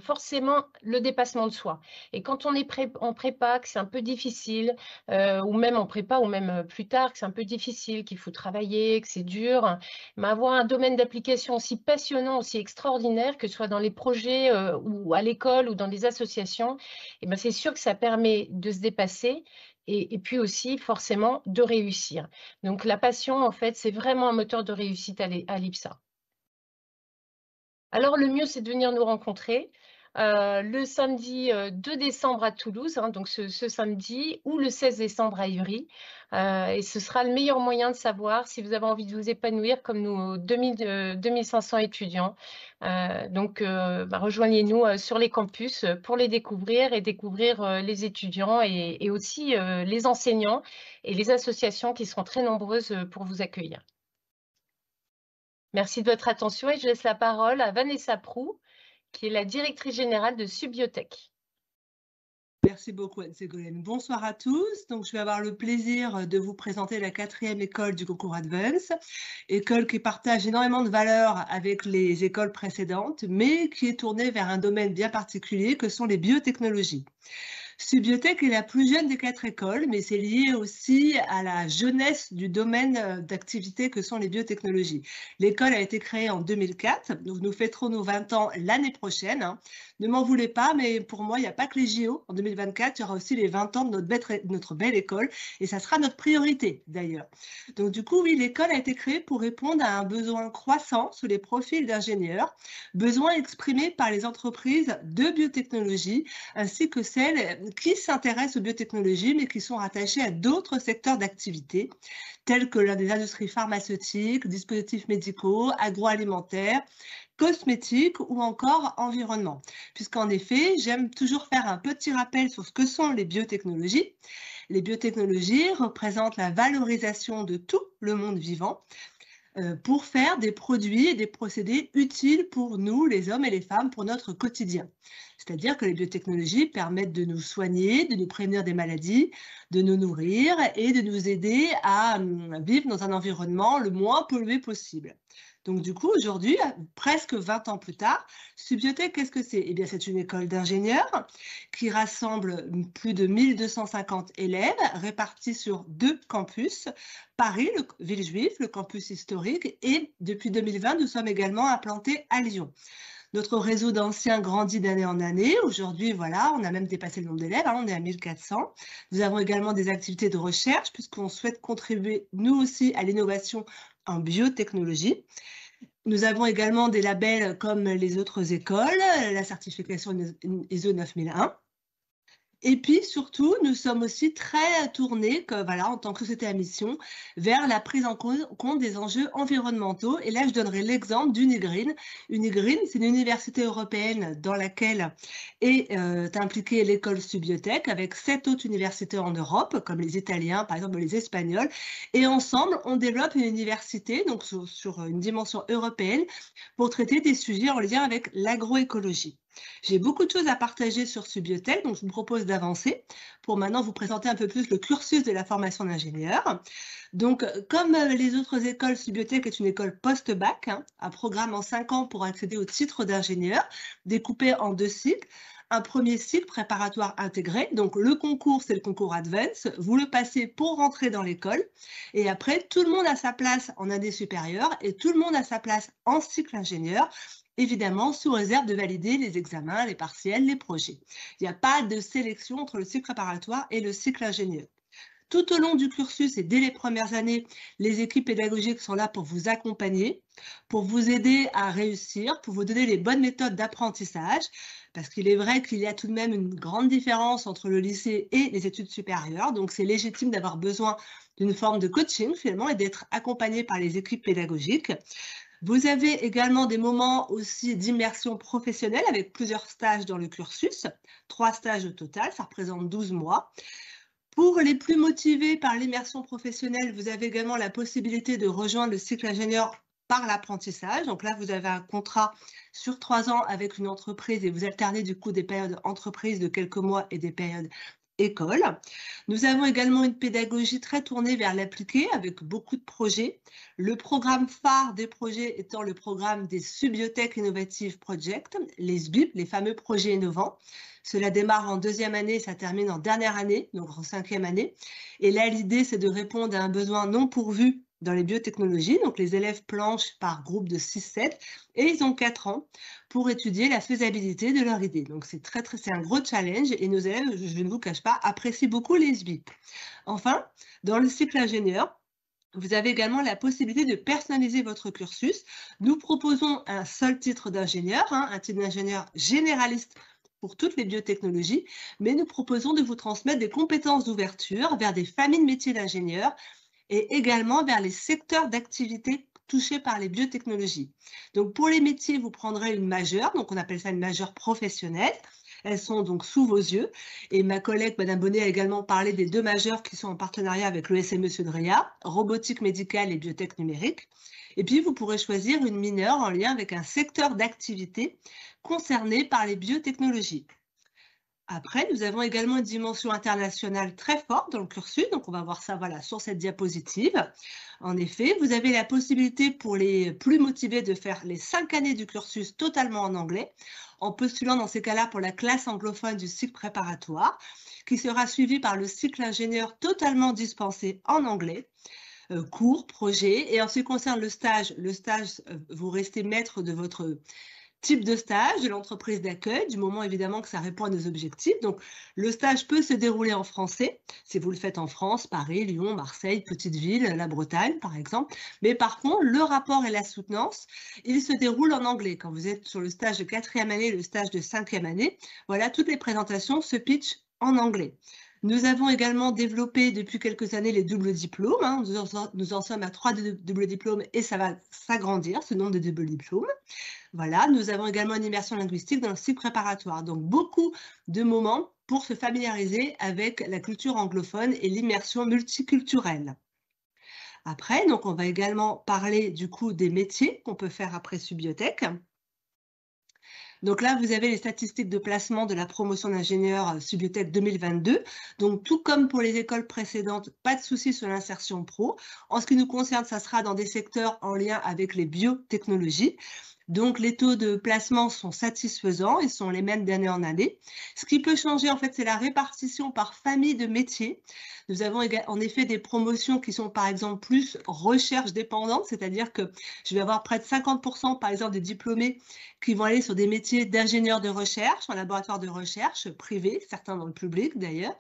forcément le dépassement de soi. Et quand on est en prépa, que c'est un peu difficile, ou même en prépa, ou même plus tard, que c'est un peu difficile, qu'il faut travailler, que c'est dur, mais avoir un domaine d'application aussi passionnant, aussi extraordinaire, que ce soit dans les projets ou à l'école ou dans des associations, et ben, c'est sûr que ça permet de se dépasser. Et puis aussi, forcément, de réussir. Donc, la passion, en fait, c'est vraiment un moteur de réussite à l'IPSA. Alors, le mieux, c'est de venir nous rencontrer le samedi 2 décembre à Toulouse, donc ce samedi, ou le 16 décembre à Ivry. Et ce sera le meilleur moyen de savoir si vous avez envie de vous épanouir comme nos 2500 étudiants. Donc, rejoignez-nous sur les campus pour les découvrir et découvrir les étudiants et aussi les enseignants et les associations qui seront très nombreuses pour vous accueillir. Merci de votre attention et je laisse la parole à Vanessa Proux, qui est la directrice générale de Subiotech. Merci beaucoup Anne-Ségolène. Bonsoir à tous. Donc, je vais avoir le plaisir de vous présenter la 4e école du concours Advance, école qui partage énormément de valeurs avec les écoles précédentes, mais qui est tournée vers un domaine bien particulier que sont les biotechnologies. Subiotech est la plus jeune des 4 écoles, mais c'est lié aussi à la jeunesse du domaine d'activité que sont les biotechnologies. L'école a été créée en 2004, donc nous fêterons nos 20 ans l'année prochaine. Ne m'en voulez pas, mais pour moi, il n'y a pas que les JO. En 2024, il y aura aussi les 20 ans de notre belle école, et ça sera notre priorité d'ailleurs. Donc du coup, oui, l'école a été créée pour répondre à un besoin croissant sur les profils d'ingénieurs, besoin exprimé par les entreprises de biotechnologie, ainsi que celles qui s'intéressent aux biotechnologies, mais qui sont rattachées à d'autres secteurs d'activité, tels que les industries pharmaceutiques, dispositifs médicaux, agroalimentaires, cosmétiques ou encore environnement. Puisqu'en effet, j'aime toujours faire un petit rappel sur ce que sont les biotechnologies. Les biotechnologies représentent la valorisation de tout le monde vivant pour faire des produits et des procédés utiles pour nous, les hommes et les femmes, pour notre quotidien. C'est-à-dire que les biotechnologies permettent de nous soigner, de nous prévenir des maladies, de nous nourrir et de nous aider à vivre dans un environnement le moins pollué possible. Donc du coup, aujourd'hui, presque 20 ans plus tard, Subiotech, qu'est-ce que c'est? Eh bien, c'est une école d'ingénieurs qui rassemble plus de 1250 élèves répartis sur 2 campus, Paris, le Villejuif, le campus historique, et depuis 2020, nous sommes également implantés à Lyon. Notre réseau d'anciens grandit d'année en année. Aujourd'hui, voilà, on a même dépassé le nombre d'élèves, on est à 1400. Nous avons également des activités de recherche puisqu'on souhaite contribuer, nous aussi, à l'innovation en biotechnologie. Nous avons également des labels comme les autres écoles, la certification ISO 9001. Et puis surtout, nous sommes aussi très tournés, en tant que société à mission, vers la prise en compte des enjeux environnementaux. Et là, je donnerai l'exemple d'Unigreen. Unigreen, c'est une université européenne dans laquelle est impliquée l'école Subiotech, avec 7 autres universités en Europe, comme les Italiens, par exemple les Espagnols. Et ensemble, on développe une université, donc sur une dimension européenne, pour traiter des sujets en lien avec l'agroécologie. J'ai beaucoup de choses à partager sur Subiotech, donc je vous propose d'avancer pour maintenant vous présenter un peu plus le cursus de la formation d'ingénieur. Donc, comme les autres écoles, Subiotech est une école post-bac, un programme en 5 ans pour accéder au titre d'ingénieur, découpé en 2 cycles. Un premier cycle préparatoire intégré, donc le concours, c'est le concours Advance, vous le passez pour rentrer dans l'école, et après, tout le monde a sa place en année supérieure et tout le monde a sa place en cycle ingénieur, évidemment sous réserve de valider les examens, les partiels, les projets. Il n'y a pas de sélection entre le cycle préparatoire et le cycle ingénieur. Tout au long du cursus et dès les premières années, les équipes pédagogiques sont là pour vous accompagner, pour vous aider à réussir, pour vous donner les bonnes méthodes d'apprentissage, parce qu'il est vrai qu'il y a tout de même une grande différence entre le lycée et les études supérieures, donc c'est légitime d'avoir besoin d'une forme de coaching finalement et d'être accompagné par les équipes pédagogiques. Vous avez également des moments aussi d'immersion professionnelle avec plusieurs stages dans le cursus, 3 stages au total, ça représente 12 mois. Pour les plus motivés par l'immersion professionnelle, vous avez également la possibilité de rejoindre le cycle ingénieur par l'apprentissage. Donc là, vous avez un contrat sur 3 ans avec une entreprise et vous alternez du coup des périodes entreprise de quelques mois et des périodes école. Nous avons également une pédagogie très tournée vers l'appliqué avec beaucoup de projets. Le programme phare des projets étant le programme des Subiotech Innovative Project, les SBIP, les fameux projets innovants. Cela démarre en 2e année, ça termine en dernière année, donc en 5e année. Et là, l'idée, c'est de répondre à un besoin non pourvu dans les biotechnologies. Donc, les élèves planchent par groupe de 6-7 et ils ont 4 ans pour étudier la faisabilité de leur idée. Donc, c'est un gros challenge et nos élèves, je ne vous cache pas, apprécient beaucoup les SBIP. Enfin, dans le cycle ingénieur, vous avez également la possibilité de personnaliser votre cursus. Nous proposons un seul titre d'ingénieur, un titre d'ingénieur généraliste pour toutes les biotechnologies, mais nous proposons de vous transmettre des compétences d'ouverture vers des familles de métiers d'ingénieurs et également vers les secteurs d'activité touchés par les biotechnologies. Donc, pour les métiers, vous prendrez une majeure, donc on appelle ça une majeure professionnelle. Elles sont donc sous vos yeux. Et ma collègue, Madame Bonnet, a également parlé des 2 majeures qui sont en partenariat avec le SME Sudria, robotique médicale et biotech numérique. Et puis, vous pourrez choisir une mineure en lien avec un secteur d'activité concerné par les biotechnologies. Après, nous avons également une dimension internationale très forte dans le cursus, donc on va voir ça voilà, sur cette diapositive. En effet, vous avez la possibilité pour les plus motivés de faire les 5 années du cursus totalement en anglais, en postulant dans ces cas-là pour la classe anglophone du cycle préparatoire, qui sera suivie par le cycle ingénieur totalement dispensé en anglais, cours, projet. Et en ce qui concerne le stage, vous restez maître de votre type de stage de l'entreprise d'accueil, du moment évidemment que ça répond à nos objectifs. Donc, le stage peut se dérouler en français, si vous le faites en France, Paris, Lyon, Marseille, petite ville, la Bretagne, par exemple. Mais par contre, le rapport et la soutenance, ils se déroulent en anglais. Quand vous êtes sur le stage de 4e année, le stage de 5e année, voilà, toutes les présentations se pitchent en anglais. Nous avons également développé depuis quelques années les doubles diplômes. Hein. Nous en sommes à 3 doubles diplômes et ça va s'agrandir, ce nombre de doubles diplômes. Voilà, nous avons également une immersion linguistique dans le cycle préparatoire. Donc, beaucoup de moments pour se familiariser avec la culture anglophone et l'immersion multiculturelle. Après, donc, on va également parler du coup des métiers qu'on peut faire après Subiotech. Donc là, vous avez les statistiques de placement de la promotion d'ingénieur Subiotech 2022. Donc, tout comme pour les écoles précédentes, pas de souci sur l'insertion pro. En ce qui nous concerne, ça sera dans des secteurs en lien avec les biotechnologies. Donc, les taux de placement sont satisfaisants, ils sont les mêmes d'année en année. Ce qui peut changer, en fait, c'est la répartition par famille de métiers. Nous avons en effet des promotions qui sont, par exemple, plus recherche dépendante, c'est-à-dire que je vais avoir près de 50%, par exemple, des diplômés qui vont aller sur des métiers d'ingénieur de recherche, en laboratoire de recherche privé, certains dans le public d'ailleurs.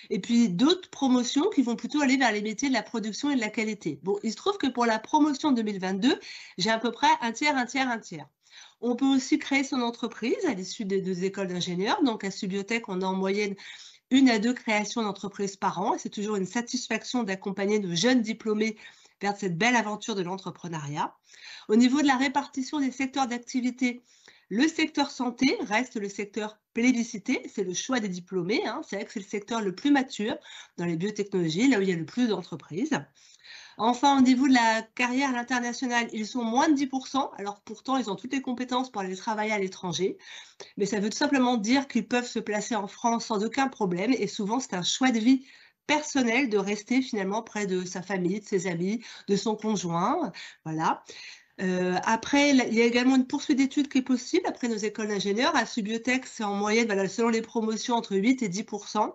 Et puis d'autres promotions qui vont plutôt aller vers les métiers de la production et de la qualité. Bon, il se trouve que pour la promotion 2022, j'ai à peu près un tiers. On peut aussi créer son entreprise à l'issue des 2 écoles d'ingénieurs. Donc à Subiotech, on a en moyenne 1 à 2 créations d'entreprises par an. C'est toujours une satisfaction d'accompagner nos jeunes diplômés vers cette belle aventure de l'entrepreneuriat. Au niveau de la répartition des secteurs d'activité, le secteur santé reste le secteur plébiscité, c'est le choix des diplômés. Hein. C'est vrai que c'est le secteur le plus mature dans les biotechnologies, là où il y a le plus d'entreprises. Enfin, au niveau de la carrière à l'international, ils sont moins de 10%, alors pourtant, ils ont toutes les compétences pour aller travailler à l'étranger. Mais ça veut tout simplement dire qu'ils peuvent se placer en France sans aucun problème. Et souvent, c'est un choix de vie personnel de rester finalement près de sa famille, de ses amis, de son conjoint. Voilà. Après, il y a également une poursuite d'études qui est possible après nos écoles d'ingénieurs. À Subiotech, c'est en moyenne, voilà, selon les promotions, entre 8 et 10%.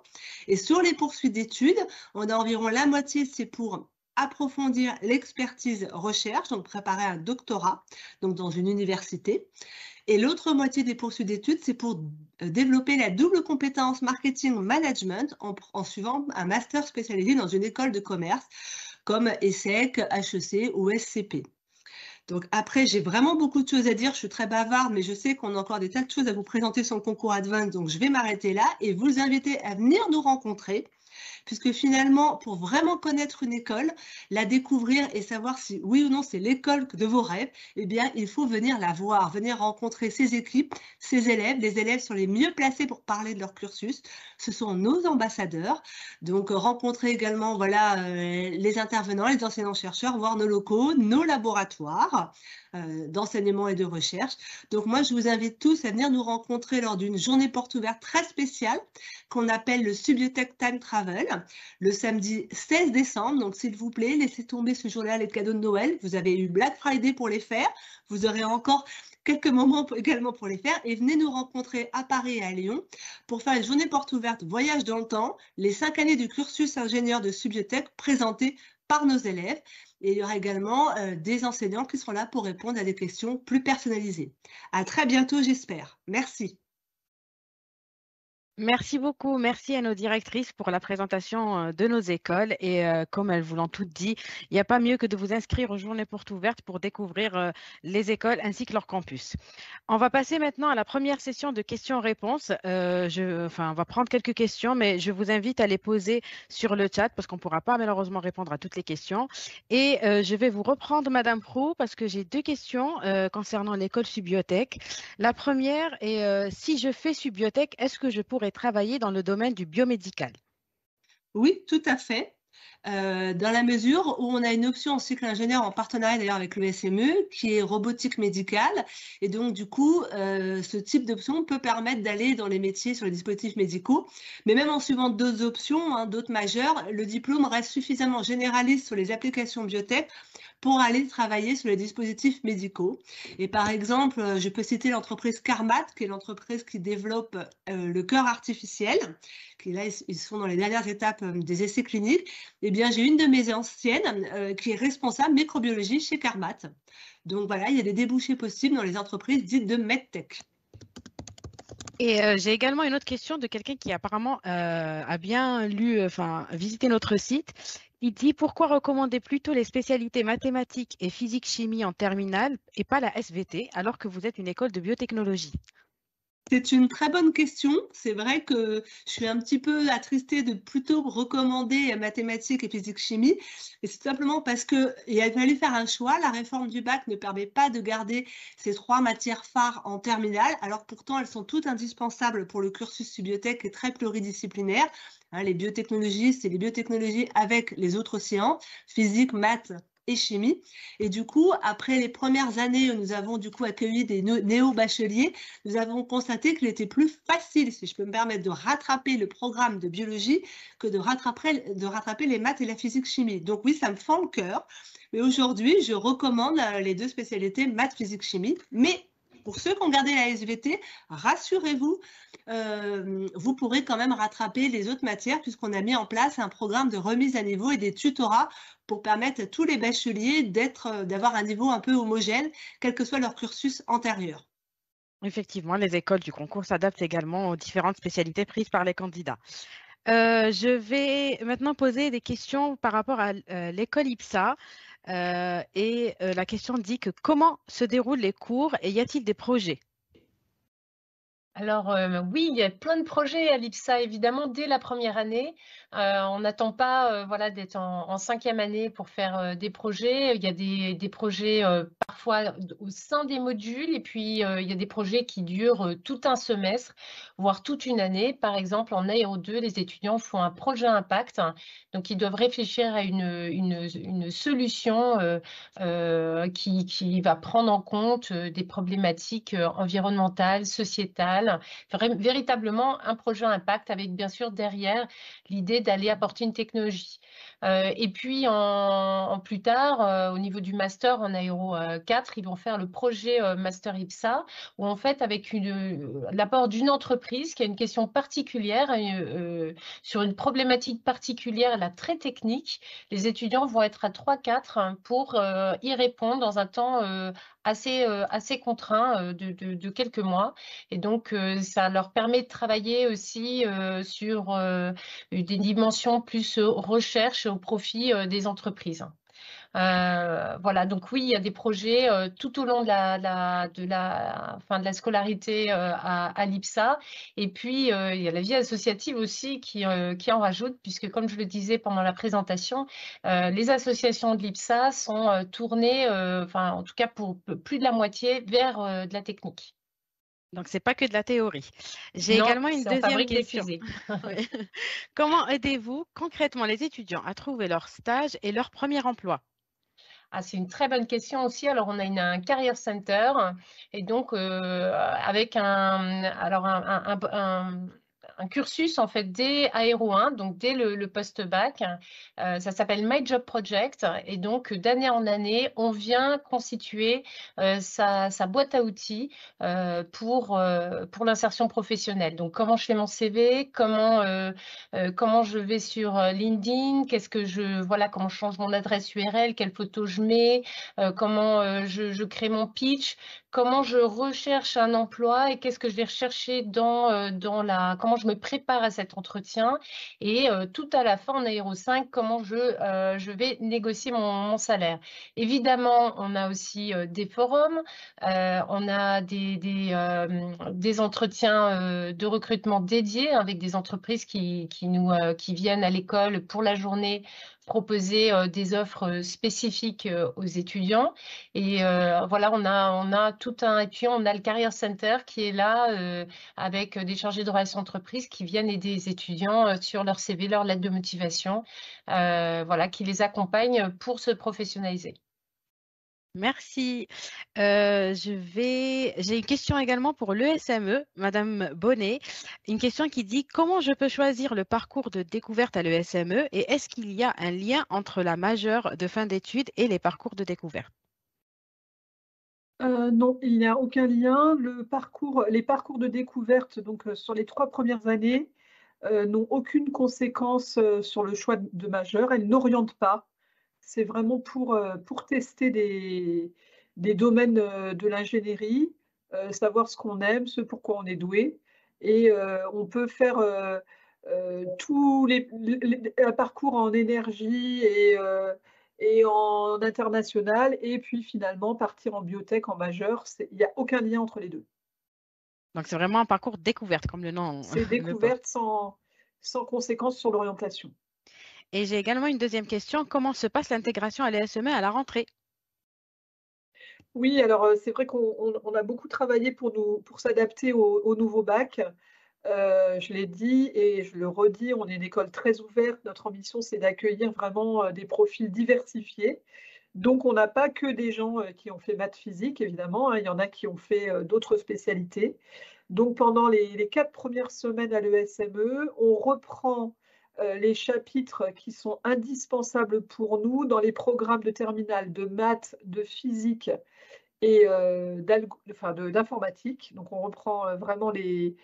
Et sur les poursuites d'études, on a environ la moitié, c'est pour approfondir l'expertise recherche, donc préparer un doctorat donc dans une université. Et l'autre moitié des poursuites d'études, c'est pour développer la double compétence marketing-management en suivant un master spécialisé dans une école de commerce comme ESSEC, HEC ou SCP. Donc après, j'ai vraiment beaucoup de choses à dire. Je suis très bavarde, mais je sais qu'on a encore des tas de choses à vous présenter sur le concours Advance. Donc je vais m'arrêter là et vous inviter à venir nous rencontrer. Puisque finalement, pour vraiment connaître une école, la découvrir et savoir si oui ou non c'est l'école de vos rêves, eh bien, il faut venir la voir, venir rencontrer ses équipes, ses élèves. Les élèves sont les mieux placés pour parler de leur cursus. Ce sont nos ambassadeurs. Donc, rencontrer également voilà, les intervenants, les enseignants-chercheurs, voir nos locaux, nos laboratoires d'enseignement et de recherche. Donc, moi, je vous invite tous à venir nous rencontrer lors d'une journée porte ouverte très spéciale qu'on appelle le Subiotech Time Travel, le samedi 16 décembre. Donc, s'il vous plaît, laissez tomber ce jour-là les cadeaux de Noël. Vous avez eu Black Friday pour les faire. Vous aurez encore quelques moments également pour les faire. Et venez nous rencontrer à Paris et à Lyon pour faire une journée porte ouverte voyage dans le temps, les 5 années du cursus ingénieur de Subiotech présentées par nos élèves. Et il y aura également des enseignants qui seront là pour répondre à des questions plus personnalisées. À très bientôt, j'espère. Merci. Merci beaucoup. Merci à nos directrices pour la présentation de nos écoles. Et comme elles vous l'ont toutes dit, il n'y a pas mieux que de vous inscrire aux journées portes ouvertes pour découvrir les écoles ainsi que leur campus. On va passer maintenant à la première session de questions-réponses. On va prendre quelques questions, mais je vous invite à les poser sur le chat parce qu'on ne pourra pas malheureusement répondre à toutes les questions. Et je vais vous reprendre, Madame Proux, parce que j'ai 2 questions concernant l'école Subiotech. La première est, si je fais Subiotech, est-ce que je pourrais travailler dans le domaine du biomédical? Oui, tout à fait. dans la mesure où on a une option en cycle ingénieur en partenariat d'ailleurs avec le SME qui est robotique médicale. Et donc, du coup, ce type d'option peut permettre d'aller dans les métiers sur les dispositifs médicaux. Mais même en suivant d'autres options, hein, d'autres majeures, le diplôme reste suffisamment généraliste sur les applications biotech pour aller travailler sur les dispositifs médicaux. Et par exemple, je peux citer l'entreprise Carmat, qui est l'entreprise qui développe le cœur artificiel, qui là, ils sont dans les dernières étapes des essais cliniques. Eh bien, j'ai une de mes anciennes qui est responsable microbiologie chez Carmat. Donc voilà, il y a des débouchés possibles dans les entreprises dites de MedTech. Et j'ai également une autre question de quelqu'un qui apparemment a bien lu, visité notre site. Il dit pourquoi recommander plutôt les spécialités mathématiques et physique-chimie en terminale et pas la SVT alors que vous êtes une école de biotechnologie? C'est une très bonne question. C'est vrai que je suis un petit peu attristée de plutôt recommander mathématiques et physique-chimie. Et c'est simplement parce qu'il a fallu faire un choix. La réforme du bac ne permet pas de garder ces 3 matières phares en terminale, alors pourtant elles sont toutes indispensables pour le cursus biotech qui est très pluridisciplinaire. Hein, les biotechnologies, c'est les biotechnologies avec les autres sciences, physique, maths et chimie. Et du coup, après les premières années où nous avons du coup accueilli des néo-bacheliers, nous avons constaté qu'il était plus facile, si je peux me permettre, de rattraper le programme de biologie que de rattraper les maths et la physique-chimie. Donc oui, ça me fend le cœur. Mais aujourd'hui, je recommande les 2 spécialités maths, physique, chimie. Mais pour ceux qui ont gardé la SVT, rassurez-vous, vous pourrez quand même rattraper les autres matières puisqu'on a mis en place un programme de remise à niveau et des tutorats pour permettre à tous les bacheliers d'avoir un niveau un peu homogène, quel que soit leur cursus antérieur. Effectivement, les écoles du concours s'adaptent également aux différentes spécialités prises par les candidats. Je vais maintenant poser des questions par rapport à l'école IPSA. La question dit que comment se déroulent les cours et y a-t-il des projets? Alors oui, il y a plein de projets à l'IPSA, évidemment, dès la première année. On n'attend pas voilà, d'être en 5e année pour faire des projets. Il y a des projets parfois au sein des modules et puis il y a des projets qui durent tout un semestre, voire toute une année. Par exemple, en Aéro 2, les étudiants font un projet impact. Donc, ils doivent réfléchir à une solution qui va prendre en compte des problématiques environnementales, sociétales, véritablement un projet impact avec bien sûr derrière l'idée d'aller apporter une technologie. Et puis en plus tard, au niveau du master en Aéro 4, ils vont faire le projet Master IPSA où en fait avec l'apport d'une entreprise qui a une question particulière sur une problématique particulière, là très technique, les étudiants vont être à 3-4 pour y répondre dans un temps assez contraint de quelques mois. Et donc, ça leur permet de travailler aussi sur des dimensions plus recherche au profit des entreprises. Voilà, donc oui, il y a des projets tout au long de la scolarité à l'IPSA. Et puis, il y a la vie associative aussi qui en rajoute, puisque comme je le disais pendant la présentation, les associations de l'IPSA sont tournées, en tout cas pour plus de la moitié, vers de la technique. Donc, ce n'est pas que de la théorie. J'ai également une deuxième question. Oui. Comment aidez-vous concrètement les étudiants à trouver leur stage et leur premier emploi? Ah, c'est une très bonne question aussi. Alors, on a un Career Center et donc avec un cursus en fait dès Aéro 1, donc dès le post-bac. Ça s'appelle My Job Project et donc d'année en année, on vient constituer sa boîte à outils pour l'insertion professionnelle. Donc, comment je fais mon CV, comment je vais sur LinkedIn, comment je change mon adresse URL, quelle photo je mets, comment je crée mon pitch, comment je recherche un emploi et qu'est-ce que je vais rechercher comment je me prépare à cet entretien et tout à la fin en Aéro 5, comment je vais négocier mon salaire. Évidemment, on a aussi des forums, on a des entretiens de recrutement dédiés avec des entreprises qui viennent à l'école pour la journée proposer des offres spécifiques aux étudiants. Et voilà, on a tout un... Et puis, on a le Career Center qui est là avec des chargés de relations entreprises qui viennent aider les étudiants sur leur CV, leur lettre de motivation, voilà, qui les accompagnent pour se professionnaliser. Merci. J'ai une question également pour l'ESME, Madame Bonnet. Une question qui dit comment je peux choisir le parcours de découverte à l'ESME et est-ce qu'il y a un lien entre la majeure de fin d'études et les parcours de découverte? Non, il n'y a aucun lien. Les parcours de découverte, donc sur les 3 premières années, n'ont aucune conséquence sur le choix de majeur. Elles n'orientent pas. C'est vraiment pour tester des domaines de l'ingénierie, savoir ce qu'on aime, ce pourquoi on est doué. Et on peut faire un parcours en énergie et en international, et puis finalement partir en biotech en majeur. Il n'y a aucun lien entre les deux. Donc, c'est vraiment un parcours découverte, comme le nom C'est le porte. découverte sans conséquence sur l'orientation. Et j'ai également une deuxième question. Comment se passe l'intégration à l'ESME à la rentrée? Oui, alors c'est vrai qu'on a beaucoup travaillé pour s'adapter au nouveau bac. Je l'ai dit et je le redis, on est une école très ouverte. Notre ambition, c'est d'accueillir vraiment des profils diversifiés. Donc, on n'a pas que des gens qui ont fait maths physique, évidemment, hein. Il y en a qui ont fait d'autres spécialités. Donc, pendant les 4 premières semaines à l'ESME, on reprend les chapitres qui sont indispensables pour nous dans les programmes de terminale de maths, de physique et d'informatique. Donc, on reprend vraiment les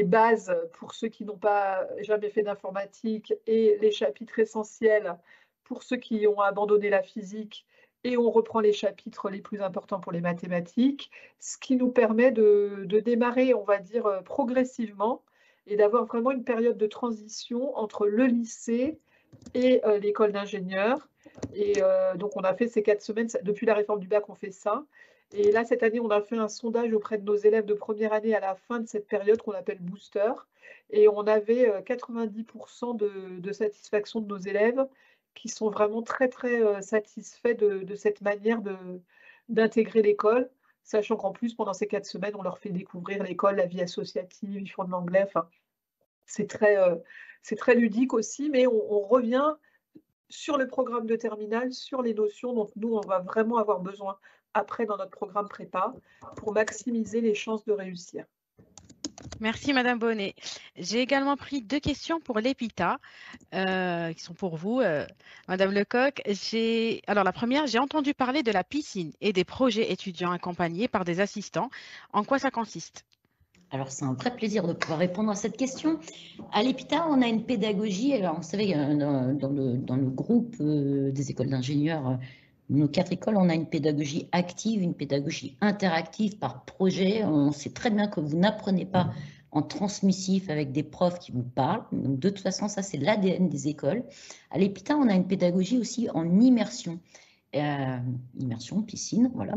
bases pour ceux qui n'ont pas jamais fait d'informatique et les chapitres essentiels pour ceux qui ont abandonné la physique. Et on reprend les chapitres les plus importants pour les mathématiques, ce qui nous permet de démarrer, on va dire, progressivement et d'avoir vraiment une période de transition entre le lycée et l'école d'ingénieur. Et donc, on a fait ces 4 semaines, depuis la réforme du bac, on fait ça. Et là, cette année, on a fait un sondage auprès de nos élèves de première année à la fin de cette période qu'on appelle booster. Et on avait 90% de satisfaction de nos élèves qui sont vraiment très, très satisfaits de cette manière d'intégrer l'école, sachant qu'en plus, pendant ces 4 semaines, on leur fait découvrir l'école, la vie associative, ils font de l'anglais. Enfin, c'est très ludique aussi, mais on revient sur le programme de terminale, sur les notions dont nous, on va vraiment avoir besoin après dans notre programme prépa pour maximiser les chances de réussir. Merci, Madame Bonnet. J'ai également pris 2 questions pour l'EPITA, qui sont pour vous, Madame Lecoq. Alors, la première, j'ai entendu parler de la piscine et des projets étudiants accompagnés par des assistants. En quoi ça consiste? Alors, c'est un vrai plaisir de pouvoir répondre à cette question. À l'EPITA, on a une pédagogie. Alors, vous savez, dans le groupe des écoles d'ingénieurs, nos 4 écoles, on a une pédagogie active, une pédagogie interactive par projet. On sait très bien que vous n'apprenez pas en transmissif avec des profs qui vous parlent. Donc, de toute façon, ça, c'est l'ADN des écoles. À l'EPITA, on a une pédagogie aussi en immersion. Immersion, piscine, voilà.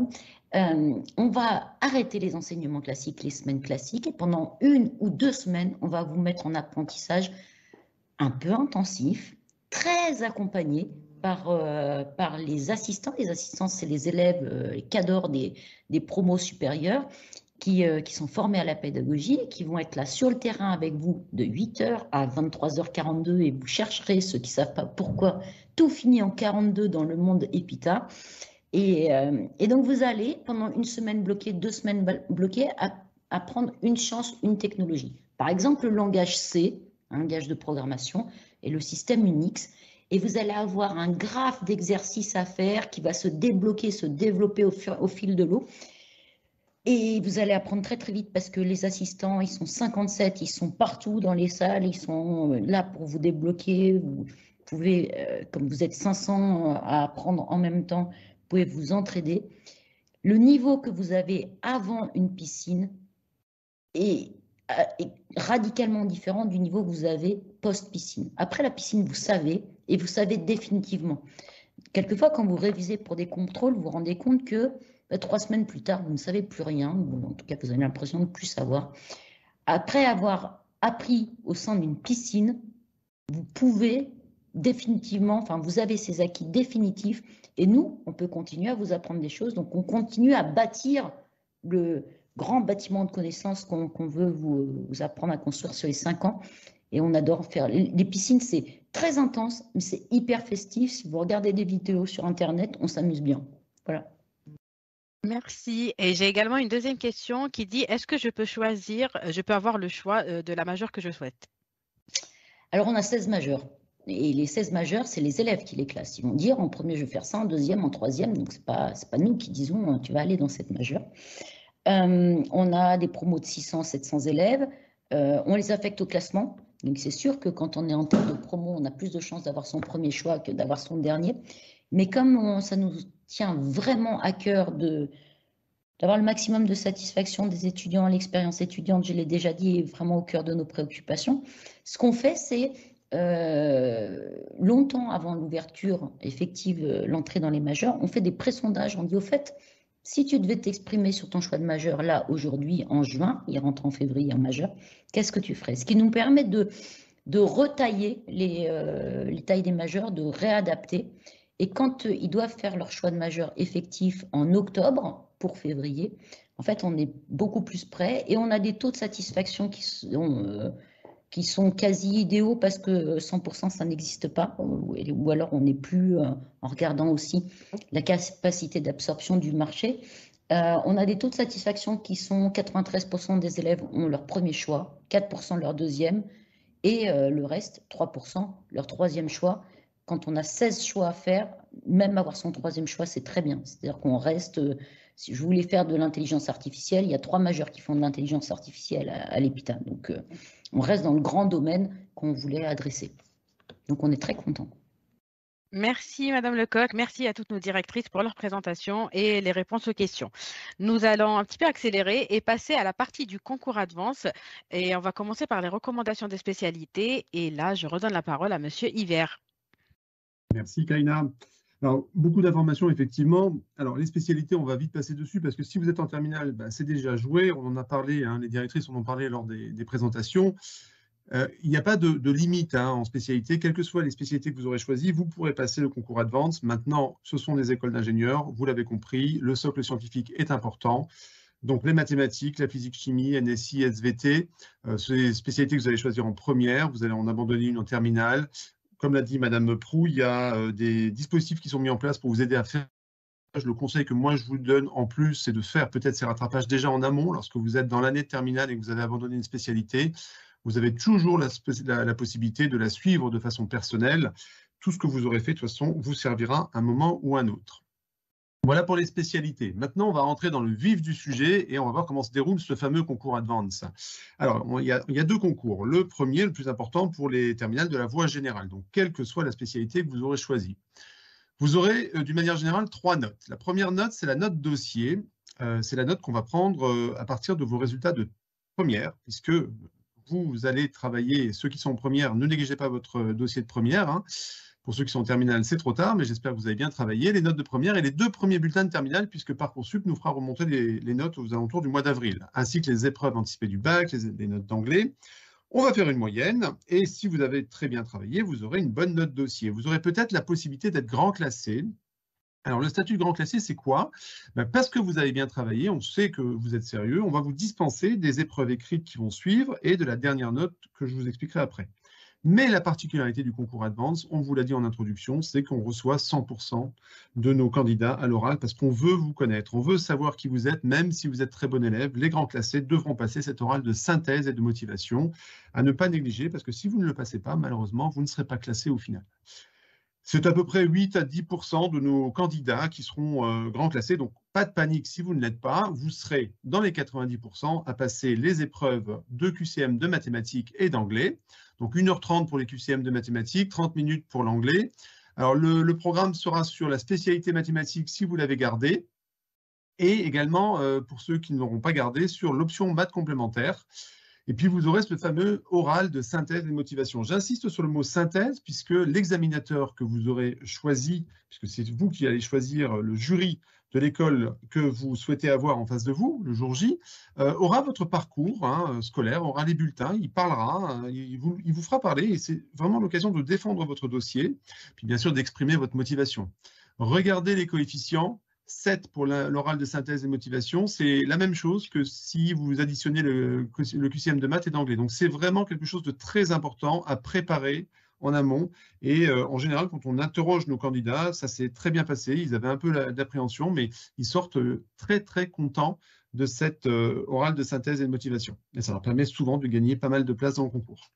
On va arrêter les enseignements classiques, les semaines classiques, et pendant 1 ou 2 semaines, on va vous mettre en apprentissage un peu intensif, très accompagné par les assistants. Les assistants, c'est les élèves, les cadors des promos supérieurs qui sont formés à la pédagogie, qui vont être là sur le terrain avec vous de 8h à 23h42, et vous chercherez ceux qui ne savent pas pourquoi tout finit en 42 dans le monde EPITA. Et donc, vous allez, pendant 1 semaine bloquée, 2 semaines bloquées, apprendre une science, une technologie. Par exemple, le langage C, un langage de programmation, et le système Unix. Et vous allez avoir un graphe d'exercices à faire qui va se débloquer, se développer au fil de l'eau. Et vous allez apprendre très, très vite parce que les assistants, ils sont 57, ils sont partout dans les salles, ils sont là pour vous débloquer. Vous pouvez, comme vous êtes 500 à apprendre en même temps, vous pouvez vous entraider. Le niveau que vous avez avant une piscine est radicalement différent du niveau que vous avez post-piscine. Après la piscine, vous savez, et vous savez définitivement. Quelquefois, quand vous révisez pour des contrôles, vous vous rendez compte que 3 semaines plus tard, vous ne savez plus rien, ou en tout cas, vous avez l'impression de ne plus savoir. Après avoir appris au sein d'une piscine, vous pouvez définitivement, enfin, vous avez ces acquis définitifs et nous, on peut continuer à vous apprendre des choses. Donc, on continue à bâtir le grand bâtiment de connaissances qu'on veut vous apprendre à construire sur les 5 ans. Et on adore faire. Les piscines, c'est très intense, mais c'est hyper festif. Si vous regardez des vidéos sur Internet, on s'amuse bien. Voilà. Merci. Et j'ai également une deuxième question qui dit, est-ce que je peux avoir le choix de la majeure que je souhaite? Alors, on a 16 majeurs. Et les 16 majeurs, c'est les élèves qui les classent. Ils vont dire, en premier, je vais faire ça, en deuxième, en troisième. Donc, ce n'est pas nous qui disons, tu vas aller dans cette majeure. On a des promos de 600, 700 élèves. On les affecte au classement. Donc, c'est sûr que quand on est en termes de promo, on a plus de chances d'avoir son premier choix que d'avoir son dernier. Mais comme ça nous tient vraiment à cœur d'avoir le maximum de satisfaction des étudiants, l'expérience étudiante, je l'ai déjà dit, est vraiment au cœur de nos préoccupations. Ce qu'on fait, c'est longtemps avant l'ouverture effective, l'entrée dans les majeurs, on fait des pré-sondages. On dit au fait, si tu devais t'exprimer sur ton choix de majeur, là, aujourd'hui, en juin, il rentre en février en majeur, qu'est-ce que tu ferais? Ce qui nous permet de retailler les tailles des majeurs, de réadapter. Et quand ils doivent faire leur choix de majeur effectif en octobre pour février, en fait, on est beaucoup plus près et on a des taux de satisfaction qui sont quasi idéaux parce que 100% ça n'existe pas, ou alors on n'est plus, en regardant aussi la capacité d'absorption du marché, on a des taux de satisfaction qui sont 93% des élèves ont leur premier choix, 4% leur deuxième et le reste, 3%, leur troisième choix. Quand on a 16 choix à faire, même avoir son troisième choix, c'est très bien. C'est-à-dire qu'on reste, si je voulais faire de l'intelligence artificielle, il y a 3 majeurs qui font de l'intelligence artificielle à l'EPITA. Donc, on reste dans le grand domaine qu'on voulait adresser. Donc, on est très content. Merci Madame Lecoq, merci à toutes nos directrices pour leur présentation et les réponses aux questions. Nous allons un petit peu accélérer et passer à la partie du concours Advance et on va commencer par les recommandations des spécialités et là je redonne la parole à Monsieur Yver. Merci Kaina. Alors, beaucoup d'informations, effectivement. Alors, les spécialités, on va vite passer dessus parce que si vous êtes en terminale, c'est déjà joué. On en a parlé, les directrices en ont parlé lors des présentations. Il n'y a pas de limite en spécialité. Quelles que soient les spécialités que vous aurez choisies, vous pourrez passer le concours Advance. Maintenant, ce sont des écoles d'ingénieurs. Vous l'avez compris, le socle scientifique est important. Donc, les mathématiques, la physique-chimie, NSI, SVT, c'est des spécialités que vous allez choisir en première. Vous allez en abandonner une en terminale. Comme l'a dit Madame Prou, il y a des dispositifs qui sont mis en place pour vous aider à faire. Le conseil que moi je vous donne en plus, c'est de faire peut-être ces rattrapages déjà en amont. Lorsque vous êtes dans l'année de terminale et que vous avez abandonné une spécialité, vous avez toujours la possibilité de la suivre de façon personnelle. Tout ce que vous aurez fait, de toute façon, vous servira à un moment ou à un autre. Voilà pour les spécialités. Maintenant, on va rentrer dans le vif du sujet et on va voir comment se déroule ce fameux concours Advance. Alors, il y a 2 concours. Le premier, le plus important pour les terminales de la voie générale, donc quelle que soit la spécialité que vous aurez choisie. Vous aurez, d'une manière générale, 3 notes. La première note, c'est la note dossier. C'est la note qu'on va prendre à partir de vos résultats de première, puisque vous allez travailler, ceux qui sont en première, ne négligez pas votre dossier de première. Pour ceux qui sont en terminale, c'est trop tard, mais j'espère que vous avez bien travaillé. Les notes de première et les 2 premiers bulletins de terminale, puisque Parcoursup nous fera remonter les notes aux alentours du mois d'avril, ainsi que les épreuves anticipées du bac, les notes d'anglais. On va faire une moyenne, et si vous avez très bien travaillé, vous aurez une bonne note dossier. Vous aurez peut-être la possibilité d'être grand classé. Alors, le statut de grand classé, c'est quoi? Parce que vous avez bien travaillé, on sait que vous êtes sérieux, on va vous dispenser des épreuves écrites qui vont suivre et de la dernière note que je vous expliquerai après. Mais la particularité du concours Advance, on vous l'a dit en introduction, c'est qu'on reçoit 100% de nos candidats à l'oral parce qu'on veut vous connaître, on veut savoir qui vous êtes, même si vous êtes très bon élève. Les grands classés devront passer cet oral de synthèse et de motivation à ne pas négliger parce que si vous ne le passez pas, malheureusement, vous ne serez pas classé au final. C'est à peu près 8 à 10% de nos candidats qui seront grands classés. Donc, pas de panique si vous ne l'êtes pas. Vous serez dans les 90% à passer les épreuves de QCM de mathématiques et d'anglais. Donc, 1h30 pour les QCM de mathématiques, 30 minutes pour l'anglais. Alors, le programme sera sur la spécialité mathématiques si vous l'avez gardé. Et également, pour ceux qui ne l'auront pas gardé, sur l'option maths complémentaire. Et puis, vous aurez ce fameux oral de synthèse et de motivation. J'insiste sur le mot synthèse, puisque l'examinateur que vous aurez choisi, puisque c'est vous qui allez choisir le jury de l'école que vous souhaitez avoir en face de vous, le jour J, aura votre parcours scolaire, aura les bulletins, il parlera, il vous fera parler et c'est vraiment l'occasion de défendre votre dossier, puis bien sûr d'exprimer votre motivation. Regardez les coefficients. 7 pour l'oral de synthèse et motivation, c'est la même chose que si vous additionnez le QCM de maths et d'anglais. Donc, c'est vraiment quelque chose de très important à préparer en amont. Et en général, quand on interroge nos candidats, ça s'est très bien passé. Ils avaient un peu d'appréhension, mais ils sortent très, très contents de cette oral de synthèse et de motivation. Et ça leur permet souvent de gagner pas mal de places dans le concours.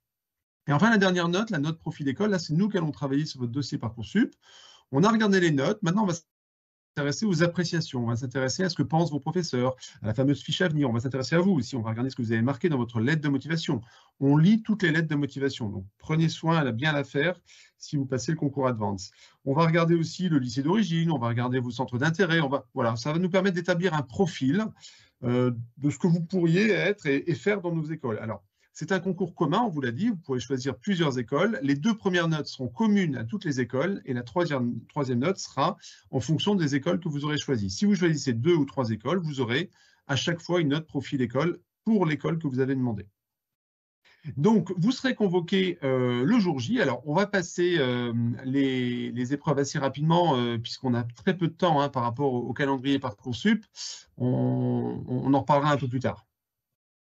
Et enfin, la dernière note, la note profil d'école, là, c'est nous qui allons travailler sur votre dossier Parcoursup. On a regardé les notes. Maintenant, on va s'intéresser aux appréciations, on va s'intéresser à ce que pensent vos professeurs, à la fameuse fiche à venir, on va s'intéresser à vous aussi, on va regarder ce que vous avez marqué dans votre lettre de motivation. On lit toutes les lettres de motivation, donc prenez soin à bien la faire si vous passez le concours Advance. On va regarder aussi le lycée d'origine, on va regarder vos centres d'intérêt, voilà, ça va nous permettre d'établir un profil de ce que vous pourriez être et faire dans nos écoles. Alors, c'est un concours commun, on vous l'a dit, vous pourrez choisir plusieurs écoles. Les 2 premières notes seront communes à toutes les écoles et la troisième note sera en fonction des écoles que vous aurez choisies. Si vous choisissez 2 ou 3 écoles, vous aurez à chaque fois une note profil école pour l'école que vous avez demandé. Donc, vous serez convoqué le jour J. Alors, on va passer les épreuves assez rapidement puisqu'on a très peu de temps par rapport au calendrier Parcoursup. On en reparlera un peu plus tard.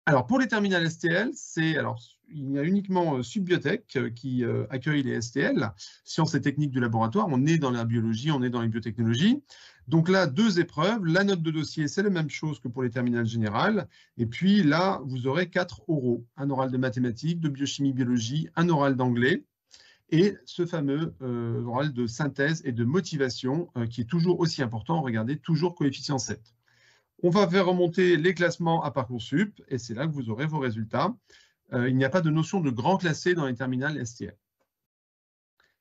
Alors, pour les terminales STL, il y a uniquement Subbiotech qui accueille les STL, sciences et techniques du laboratoire. On est dans la biologie, on est dans les biotechnologies. Donc là, 2 épreuves. La note de dossier, c'est la même chose que pour les terminales générales. Et puis là, vous aurez 4 oraux. Un oral de mathématiques, de biochimie, biologie, un oral d'anglais et ce fameux oral de synthèse et de motivation qui est toujours aussi important. Regardez, toujours coefficient 7. On va faire remonter les classements à Parcoursup et c'est là que vous aurez vos résultats. Il n'y a pas de notion de grand classé dans les terminales STL.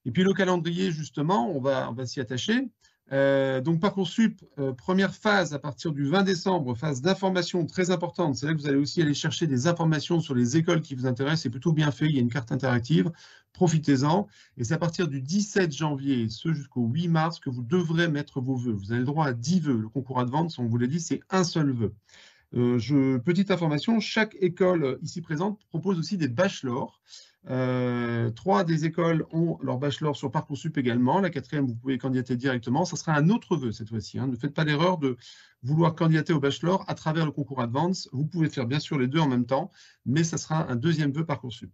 Et puis le calendrier, justement, on va s'y attacher. Donc Parcoursup, première phase à partir du 20 décembre, phase d'information très importante. C'est là que vous allez aussi aller chercher des informations sur les écoles qui vous intéressent. C'est plutôt bien fait, il y a une carte interactive. Profitez-en. Et c'est à partir du 17 janvier, ce jusqu'au 8 mars, que vous devrez mettre vos vœux. Vous avez le droit à 10 vœux. Le concours Advance, on vous l'a dit, c'est un seul vœu. Petite information, chaque école ici présente propose aussi des bachelors. 3 des écoles ont leur bachelor sur Parcoursup également. La 4e, vous pouvez candidater directement. Ce sera un autre vœu cette fois-ci. Ne faites pas l'erreur de vouloir candidater au bachelor à travers le concours Advance. Vous pouvez faire bien sûr les 2 en même temps, mais ça sera un 2e vœu Parcoursup.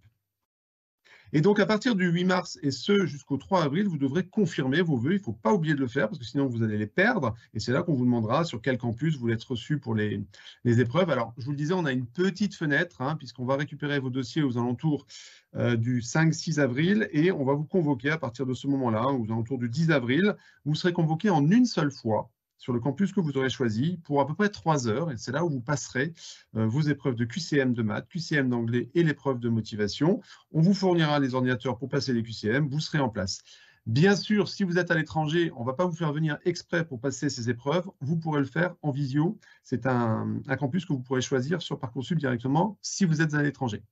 Et donc, à partir du 8 mars et ce jusqu'au 3 avril, vous devrez confirmer vos vœux. Il ne faut pas oublier de le faire parce que sinon, vous allez les perdre. Et c'est là qu'on vous demandera sur quel campus vous voulez être reçu pour les épreuves. Alors, je vous le disais, on a une petite fenêtre puisqu'on va récupérer vos dossiers aux alentours du 5-6 avril et on va vous convoquer à partir de ce moment-là, aux alentours du 10 avril. Vous serez convoqué en une seule fois sur le campus que vous aurez choisi pour à peu près 3 heures. Et c'est là où vous passerez vos épreuves de QCM de maths, QCM d'anglais et l'épreuve de motivation. On vous fournira les ordinateurs pour passer les QCM. Vous serez en place. Bien sûr, si vous êtes à l'étranger, on ne va pas vous faire venir exprès pour passer ces épreuves. Vous pourrez le faire en visio. C'est un campus que vous pourrez choisir sur Parcoursup directement si vous êtes à l'étranger.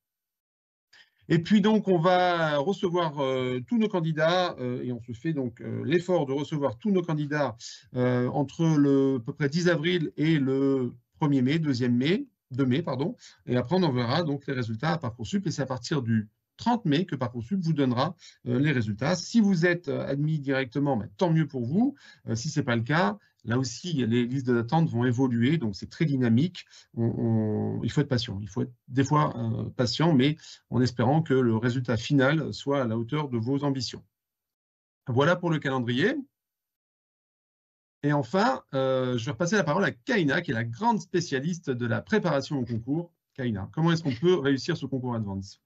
Et puis donc, on va recevoir tous nos candidats et on se fait donc l'effort de recevoir tous nos candidats entre à peu près 10 avril et le 1er mai, 2 mai, pardon. Et après, on enverra donc les résultats à Parcoursup et c'est à partir du 30 mai que Parcoursup vous donnera les résultats. Si vous êtes admis directement, tant mieux pour vous. Si ce n'est pas le cas, là aussi, les listes d'attente vont évoluer, donc c'est très dynamique. Il faut être patient. Il faut être des fois patient, mais en espérant que le résultat final soit à la hauteur de vos ambitions. Voilà pour le calendrier. Et enfin, je vais repasser la parole à Kaina, qui est la grande spécialiste de la préparation au concours. Kaina, comment est-ce qu'on peut réussir ce concours Advance ?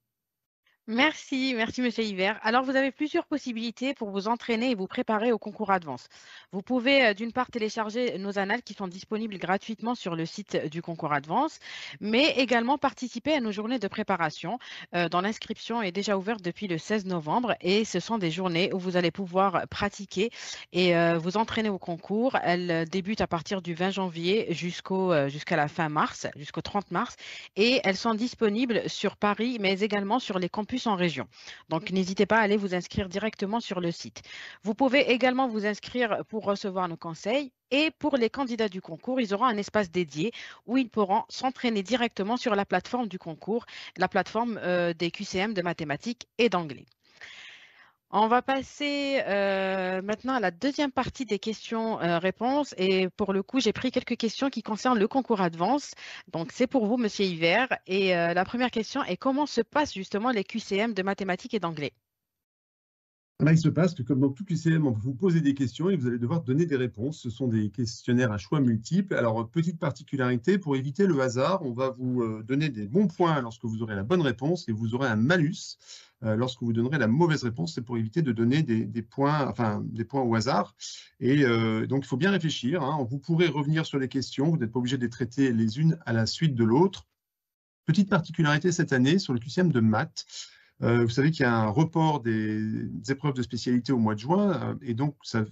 Merci Monsieur Hiver. Alors, vous avez plusieurs possibilités pour vous entraîner et vous préparer au concours Advance. Vous pouvez d'une part télécharger nos annales qui sont disponibles gratuitement sur le site du concours Advance, mais également participer à nos journées de préparation dont l'inscription est déjà ouverte depuis le 16 novembre et ce sont des journées où vous allez pouvoir pratiquer et vous entraîner au concours. Elles débutent à partir du 20 janvier jusqu'à la fin mars, jusqu'au 30 mars et elles sont disponibles sur Paris, mais également sur les campus campus en région. Donc, n'hésitez pas à aller vous inscrire directement sur le site. Vous pouvez également vous inscrire pour recevoir nos conseils. Et pour les candidats du concours, ils auront un espace dédié où ils pourront s'entraîner directement sur la plateforme du concours, la plateforme des QCM de mathématiques et d'anglais. On va passer maintenant à la deuxième partie des questions-réponses. Et pour le coup, j'ai pris quelques questions qui concernent le concours Advance. Donc, c'est pour vous, Monsieur Hiver. Et la première question est comment se passent justement les QCM de mathématiques et d'anglais? Là, il se passe que comme dans tout QCM, on va vous poser des questions et vous allez devoir donner des réponses. Ce sont des questionnaires à choix multiples. Alors, petite particularité, pour éviter le hasard, on va vous donner des bons points lorsque vous aurez la bonne réponse et vous aurez un malus lorsque vous donnerez la mauvaise réponse. C'est pour éviter de donner des points, enfin, des points au hasard. Et donc, il faut bien réfléchir, hein. Vous pourrez revenir sur les questions. Vous n'êtes pas obligé de les traiter les unes à la suite de l'autre. Petite particularité cette année sur le QCM de maths. Vous savez qu'il y a un report des épreuves de spécialité au mois de juin et donc ça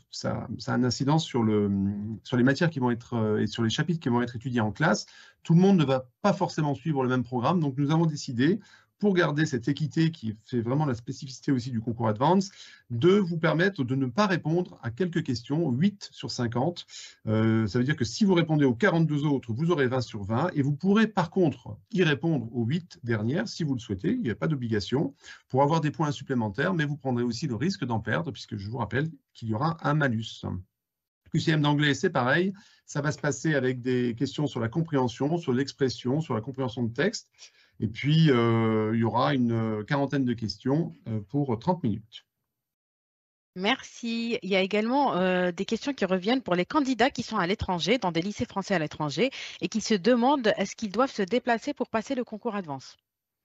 a une incidence sur les matières qui vont être et sur les chapitres qui vont être étudiés en classe. Tout le monde ne va pas forcément suivre le même programme, donc nous avons décidé, pour garder cette équité qui fait vraiment la spécificité aussi du concours Advance, de vous permettre de ne pas répondre à quelques questions, 8 sur 50. Ça veut dire que si vous répondez aux 42 autres, vous aurez 20 sur 20 et vous pourrez par contre y répondre aux 8 dernières si vous le souhaitez. Il n'y a pas d'obligation pour avoir des points supplémentaires, mais vous prendrez aussi le risque d'en perdre puisque je vous rappelle qu'il y aura un malus. QCM d'anglais, c'est pareil. Ça va se passer avec des questions sur la compréhension, sur l'expression, sur la compréhension de texte. Et puis, il y aura une quarantaine de questions pour 30 minutes. Merci. Il y a également des questions qui reviennent pour les candidats qui sont à l'étranger, dans des lycées français à l'étranger, et qui se demandent est-ce qu'ils doivent se déplacer pour passer le concours Advance.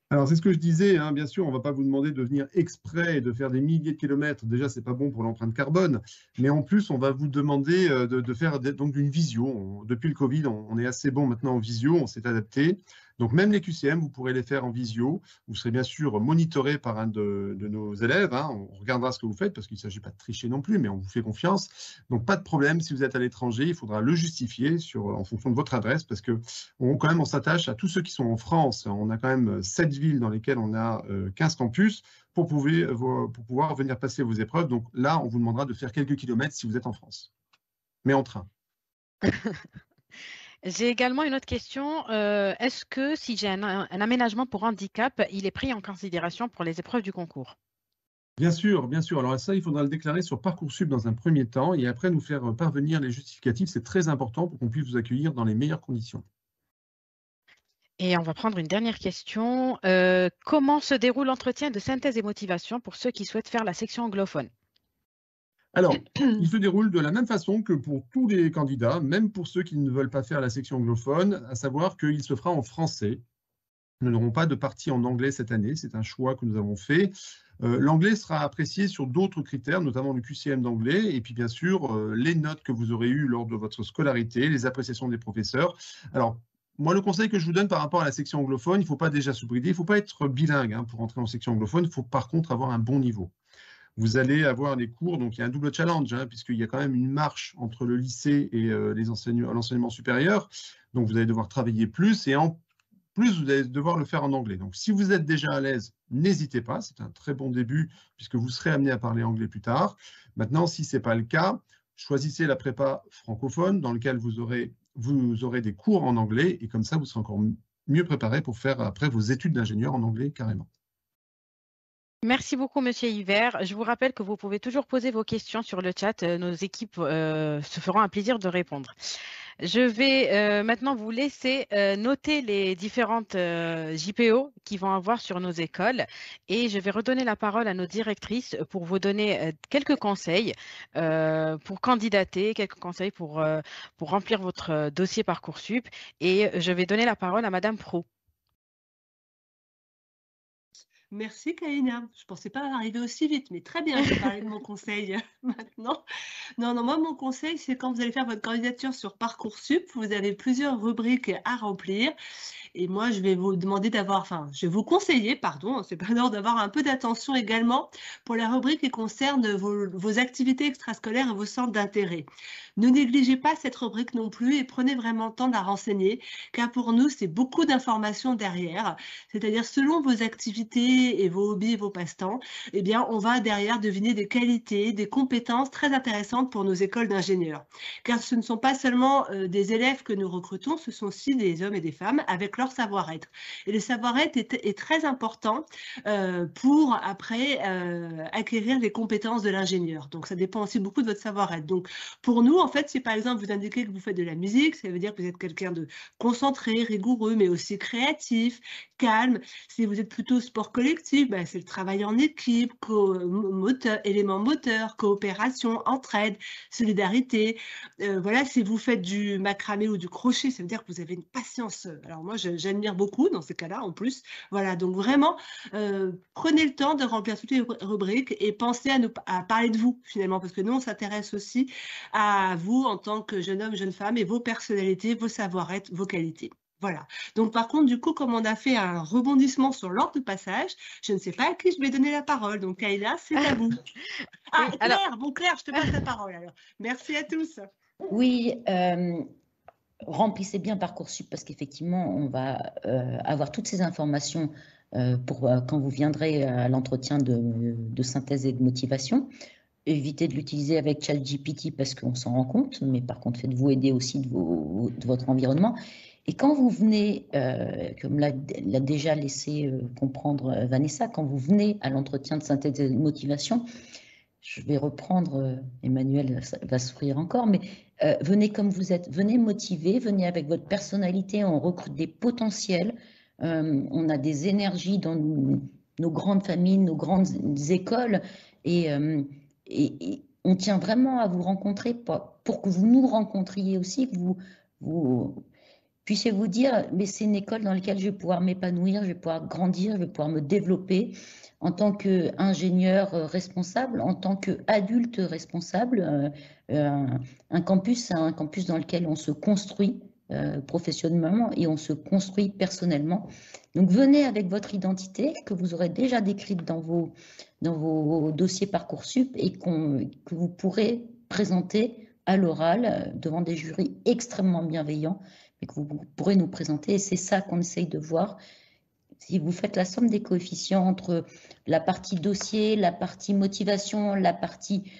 Alors, c'est ce que je disais, hein, bien sûr, on ne va pas vous demander de venir exprès et de faire des milliers de kilomètres. Déjà, ce n'est pas bon pour l'empreinte carbone. Mais en plus, on va vous demander de faire donc une visio. Depuis le Covid, on est assez bon maintenant en visio, on s'est adapté. Donc, même les QCM, vous pourrez les faire en visio. Vous serez bien sûr monitoré par un de nos élèves, hein. On regardera ce que vous faites parce qu'il ne s'agit pas de tricher non plus, mais on vous fait confiance. Donc, pas de problème. Si vous êtes à l'étranger, il faudra le justifier en fonction de votre adresse parce que on s'attache à tous ceux qui sont en France. On a quand même 7 villes dans lesquelles on a 15 campus pour pouvoir venir passer vos épreuves. Donc là, on vous demandera de faire quelques kilomètres si vous êtes en France, mais en train. J'ai également une autre question. Est-ce que si j'ai un aménagement pour handicap, il est pris en considération pour les épreuves du concours? Bien sûr, bien sûr. Alors ça, il faudra le déclarer sur Parcoursup dans un premier temps et après nous faire parvenir les justificatifs. C'est très important pour qu'on puisse vous accueillir dans les meilleures conditions. Et on va prendre une dernière question. Comment se déroule l'entretien de synthèse et motivation pour ceux qui souhaitent faire la section anglophone? Alors, il se déroule de la même façon que pour tous les candidats, même pour ceux qui ne veulent pas faire la section anglophone, à savoir qu'il se fera en français. Nous n'aurons pas de partie en anglais cette année, c'est un choix que nous avons fait. L'anglais sera apprécié sur d'autres critères, notamment le QCM d'anglais, et puis bien sûr, les notes que vous aurez eues lors de votre scolarité, les appréciations des professeurs. Alors, moi, le conseil que je vous donne par rapport à la section anglophone, il ne faut pas déjà se brider, il ne faut pas être bilingue hein, pour entrer en section anglophone, il faut par contre avoir un bon niveau. Vous allez avoir les cours, donc il y a un double challenge, hein, puisqu'il y a quand même une marche entre le lycée et l'enseignement supérieur. Donc vous allez devoir travailler plus et en plus vous allez devoir le faire en anglais. Donc si vous êtes déjà à l'aise, n'hésitez pas, c'est un très bon début puisque vous serez amené à parler anglais plus tard. Maintenant, si ce n'est pas le cas, choisissez la prépa francophone dans laquelle vous aurez des cours en anglais et comme ça, vous serez encore mieux préparé pour faire après vos études d'ingénieur en anglais carrément. Merci beaucoup, Monsieur Hiver. Je vous rappelle que vous pouvez toujours poser vos questions sur le chat. Nos équipes se feront un plaisir de répondre. Je vais maintenant vous laisser noter les différentes JPO qui vont avoir sur nos écoles et je vais redonner la parole à nos directrices pour vous donner quelques conseils pour candidater, quelques conseils pour remplir votre dossier Parcoursup et je vais donner la parole à Madame Pro. Merci Kaina. Je ne pensais pas arriver aussi vite, mais très bien, je vais parler de mon conseil maintenant. Non, moi, mon conseil, c'est quand vous allez faire votre candidature sur Parcoursup, vous avez plusieurs rubriques à remplir. Et moi, je vais vous demander je vais vous conseiller, pardon, c'est pas l'heure, d'avoir un peu d'attention également pour la rubrique qui concerne vos activités extrascolaires et vos centres d'intérêt. Ne négligez pas cette rubrique non plus et prenez vraiment le temps de la renseigner, car pour nous, c'est beaucoup d'informations derrière. C'est-à-dire, selon vos activités et vos hobbies et vos passe-temps, eh bien, on va derrière deviner des qualités, des compétences très intéressantes pour nos écoles d'ingénieurs. Car ce ne sont pas seulement des élèves que nous recrutons, ce sont aussi des hommes et des femmes avec leur savoir-être. Et le savoir-être est très important pour après acquérir les compétences de l'ingénieur. Donc, ça dépend aussi beaucoup de votre savoir-être. Donc, pour nous, en fait, si par exemple vous indiquez que vous faites de la musique, ça veut dire que vous êtes quelqu'un de concentré, rigoureux, mais aussi créatif, calme. Si vous êtes plutôt sport collectif, ben, c'est le travail en équipe, éléments moteurs, coopération, entraide, solidarité. Voilà, si vous faites du macramé ou du crochet, ça veut dire que vous avez une patience. Alors moi, j'admire beaucoup dans ces cas-là, en plus. Voilà, donc vraiment, prenez le temps de remplir toutes les rubriques et pensez à parler de vous, finalement, parce que nous, on s'intéresse aussi à vous en tant que jeune homme, jeune femme, et vos personnalités, vos savoir-être, vos qualités. Voilà. Donc, par contre, du coup, comme on a fait un rebondissement sur l'ordre de passage, je ne sais pas à qui je vais donner la parole. Donc, Kayla, c'est à vous. Ah, Oui, Claire, alors, bon, Claire, je te passe la parole. Alors, merci à tous. Oui, remplissez bien Parcoursup parce qu'effectivement, on va avoir toutes ces informations pour quand vous viendrez à l'entretien de synthèse et de motivation. Évitez de l'utiliser avec ChatGPT parce qu'on s'en rend compte, mais par contre, faites-vous aider aussi de votre environnement. Et quand vous venez, comme l'a déjà laissé comprendre Vanessa, quand vous venez à l'entretien de synthèse et de motivation, je vais reprendre, Emmanuel va sourire encore, mais venez comme vous êtes, venez motiver, venez avec votre personnalité, on recrute des potentiels, on a des énergies dans nos grandes familles, nos grandes écoles, et on tient vraiment à vous rencontrer pour que vous nous rencontriez aussi, que vous puissiez vous dire, mais c'est une école dans laquelle je vais pouvoir m'épanouir, je vais pouvoir grandir, je vais pouvoir me développer en tant qu'ingénieur responsable, en tant qu'adulte responsable. Un campus, c'est un campus dans lequel on se construit professionnellement et on se construit personnellement. Donc venez avec votre identité que vous aurez déjà décrite dans vos dossiers Parcoursup et que vous pourrez présenter à l'oral devant des jurys extrêmement bienveillants, mais que vous pourrez nous présenter. Et c'est ça qu'on essaye de voir. Si vous faites la somme des coefficients entre la partie dossier, la partie motivation, la partie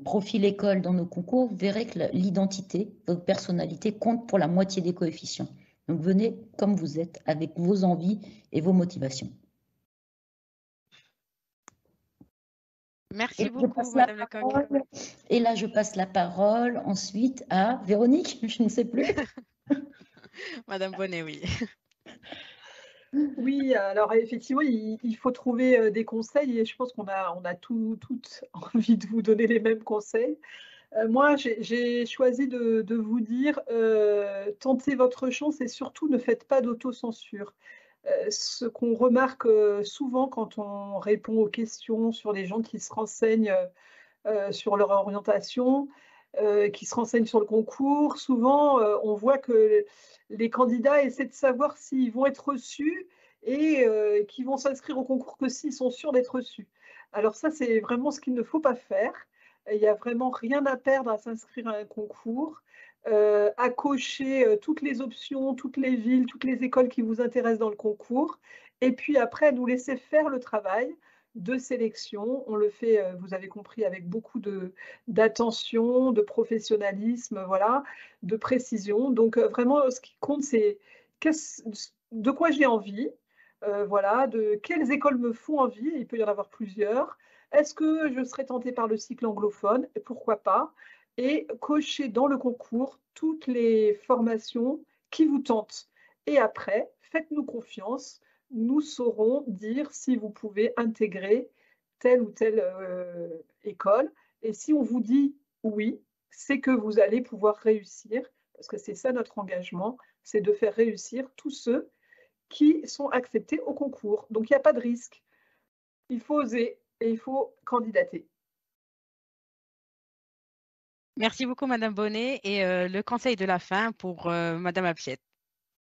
profil école dans nos concours, vous verrez que l'identité, votre personnalité compte pour la moitié des coefficients. Donc venez comme vous êtes, avec vos envies et vos motivations. merci beaucoup, Madame Lecoq. Et là, je passe la parole ensuite à Véronique, je ne sais plus. Madame Bonnet, oui. Oui, alors effectivement, il faut trouver des conseils et je pense qu'on a toutes envie de vous donner les mêmes conseils. Moi, j'ai choisi de vous dire, tentez votre chance et surtout ne faites pas d'autocensure. Ce qu'on remarque souvent quand on répond aux questions sur les gens qui se renseignent sur leur orientation, qui se renseignent sur le concours, souvent on voit que les candidats essaient de savoir s'ils vont être reçus et qui vont s'inscrire au concours que s'ils sont sûrs d'être reçus. Alors ça, c'est vraiment ce qu'il ne faut pas faire. Il n'y a vraiment rien à perdre à s'inscrire à un concours, à cocher toutes les options, toutes les villes, toutes les écoles qui vous intéressent dans le concours, et puis après, nous laisser faire le travail de sélection. On le fait, vous avez compris, avec beaucoup d'attention, de professionnalisme, voilà, de précision. Donc vraiment, ce qui compte, c'est de quoi j'ai envie, voilà, de quelles écoles me font envie, il peut y en avoir plusieurs. Est-ce que je serais tentée par le cycle anglophone? Et pourquoi pas? Et cocher dans le concours toutes les formations qui vous tentent. Et après, faites-nous confiance, nous saurons dire si vous pouvez intégrer telle ou telle école. Et si on vous dit oui, c'est que vous allez pouvoir réussir, parce que c'est ça notre engagement, c'est de faire réussir tous ceux qui sont acceptés au concours. Donc il n'y a pas de risque. Il faut oser et il faut candidater. Merci beaucoup, Madame Bonnet. Et le conseil de la fin pour Madame Appiette.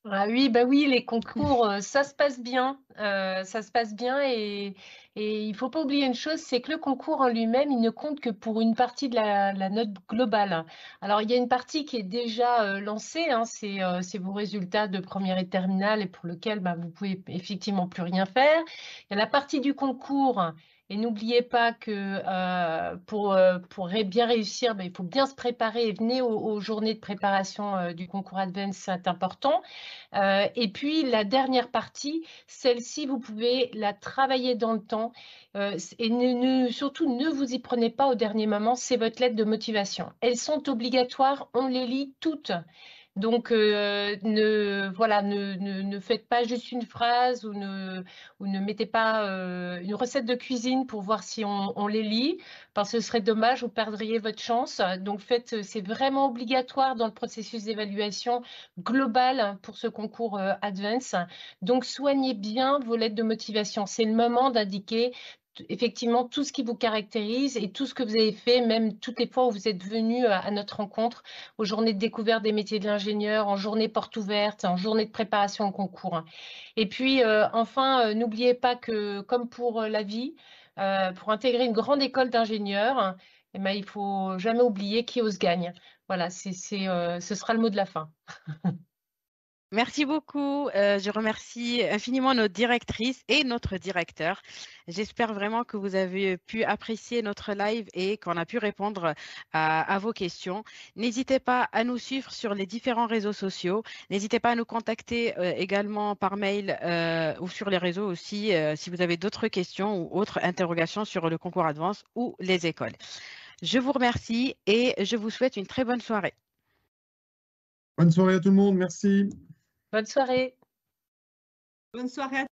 Ah oui, bah oui, les concours, ça se passe bien. Ça se passe bien et il ne faut pas oublier une chose, c'est que le concours en lui-même, il ne compte que pour une partie de la note globale. Alors, il y a une partie qui est déjà lancée, hein, c'est vos résultats de première et terminale et pour lequel bah, vous pouvez effectivement plus rien faire. Il y a la partie du concours. Et n'oubliez pas que pour bien réussir, bah, il faut bien se préparer et venez aux journées de préparation du concours Advance, c'est important. Et puis la dernière partie, celle-ci, vous pouvez la travailler dans le temps et surtout ne vous y prenez pas au dernier moment, c'est votre lettre de motivation. Elles sont obligatoires, on les lit toutes. Donc, ne faites pas juste une phrase ou ne mettez pas une recette de cuisine pour voir si on les lit, parce que ce serait dommage, vous perdriez votre chance. Donc, c'est vraiment obligatoire dans le processus d'évaluation global pour ce concours Advance. Donc, soignez bien vos lettres de motivation. C'est le moment d'indiquer effectivement tout ce qui vous caractérise et tout ce que vous avez fait, même toutes les fois où vous êtes venu à notre rencontre, aux journées de découverte des métiers de l'ingénieur, en journée porte ouverte, en journée de préparation au concours. Et puis, enfin, n'oubliez pas que, comme pour la vie, pour intégrer une grande école d'ingénieurs, eh ben, il ne faut jamais oublier qui ose gagne. Voilà, ce sera le mot de la fin. Merci beaucoup. Je remercie infiniment notre directrice et notre directeur. J'espère vraiment que vous avez pu apprécier notre live et qu'on a pu répondre à vos questions. N'hésitez pas à nous suivre sur les différents réseaux sociaux. N'hésitez pas à nous contacter également par mail ou sur les réseaux aussi si vous avez d'autres questions ou autres interrogations sur le concours Advance ou les écoles. Je vous remercie et je vous souhaite une très bonne soirée. Bonne soirée à tout le monde, merci. Bonne soirée. Bonne soirée à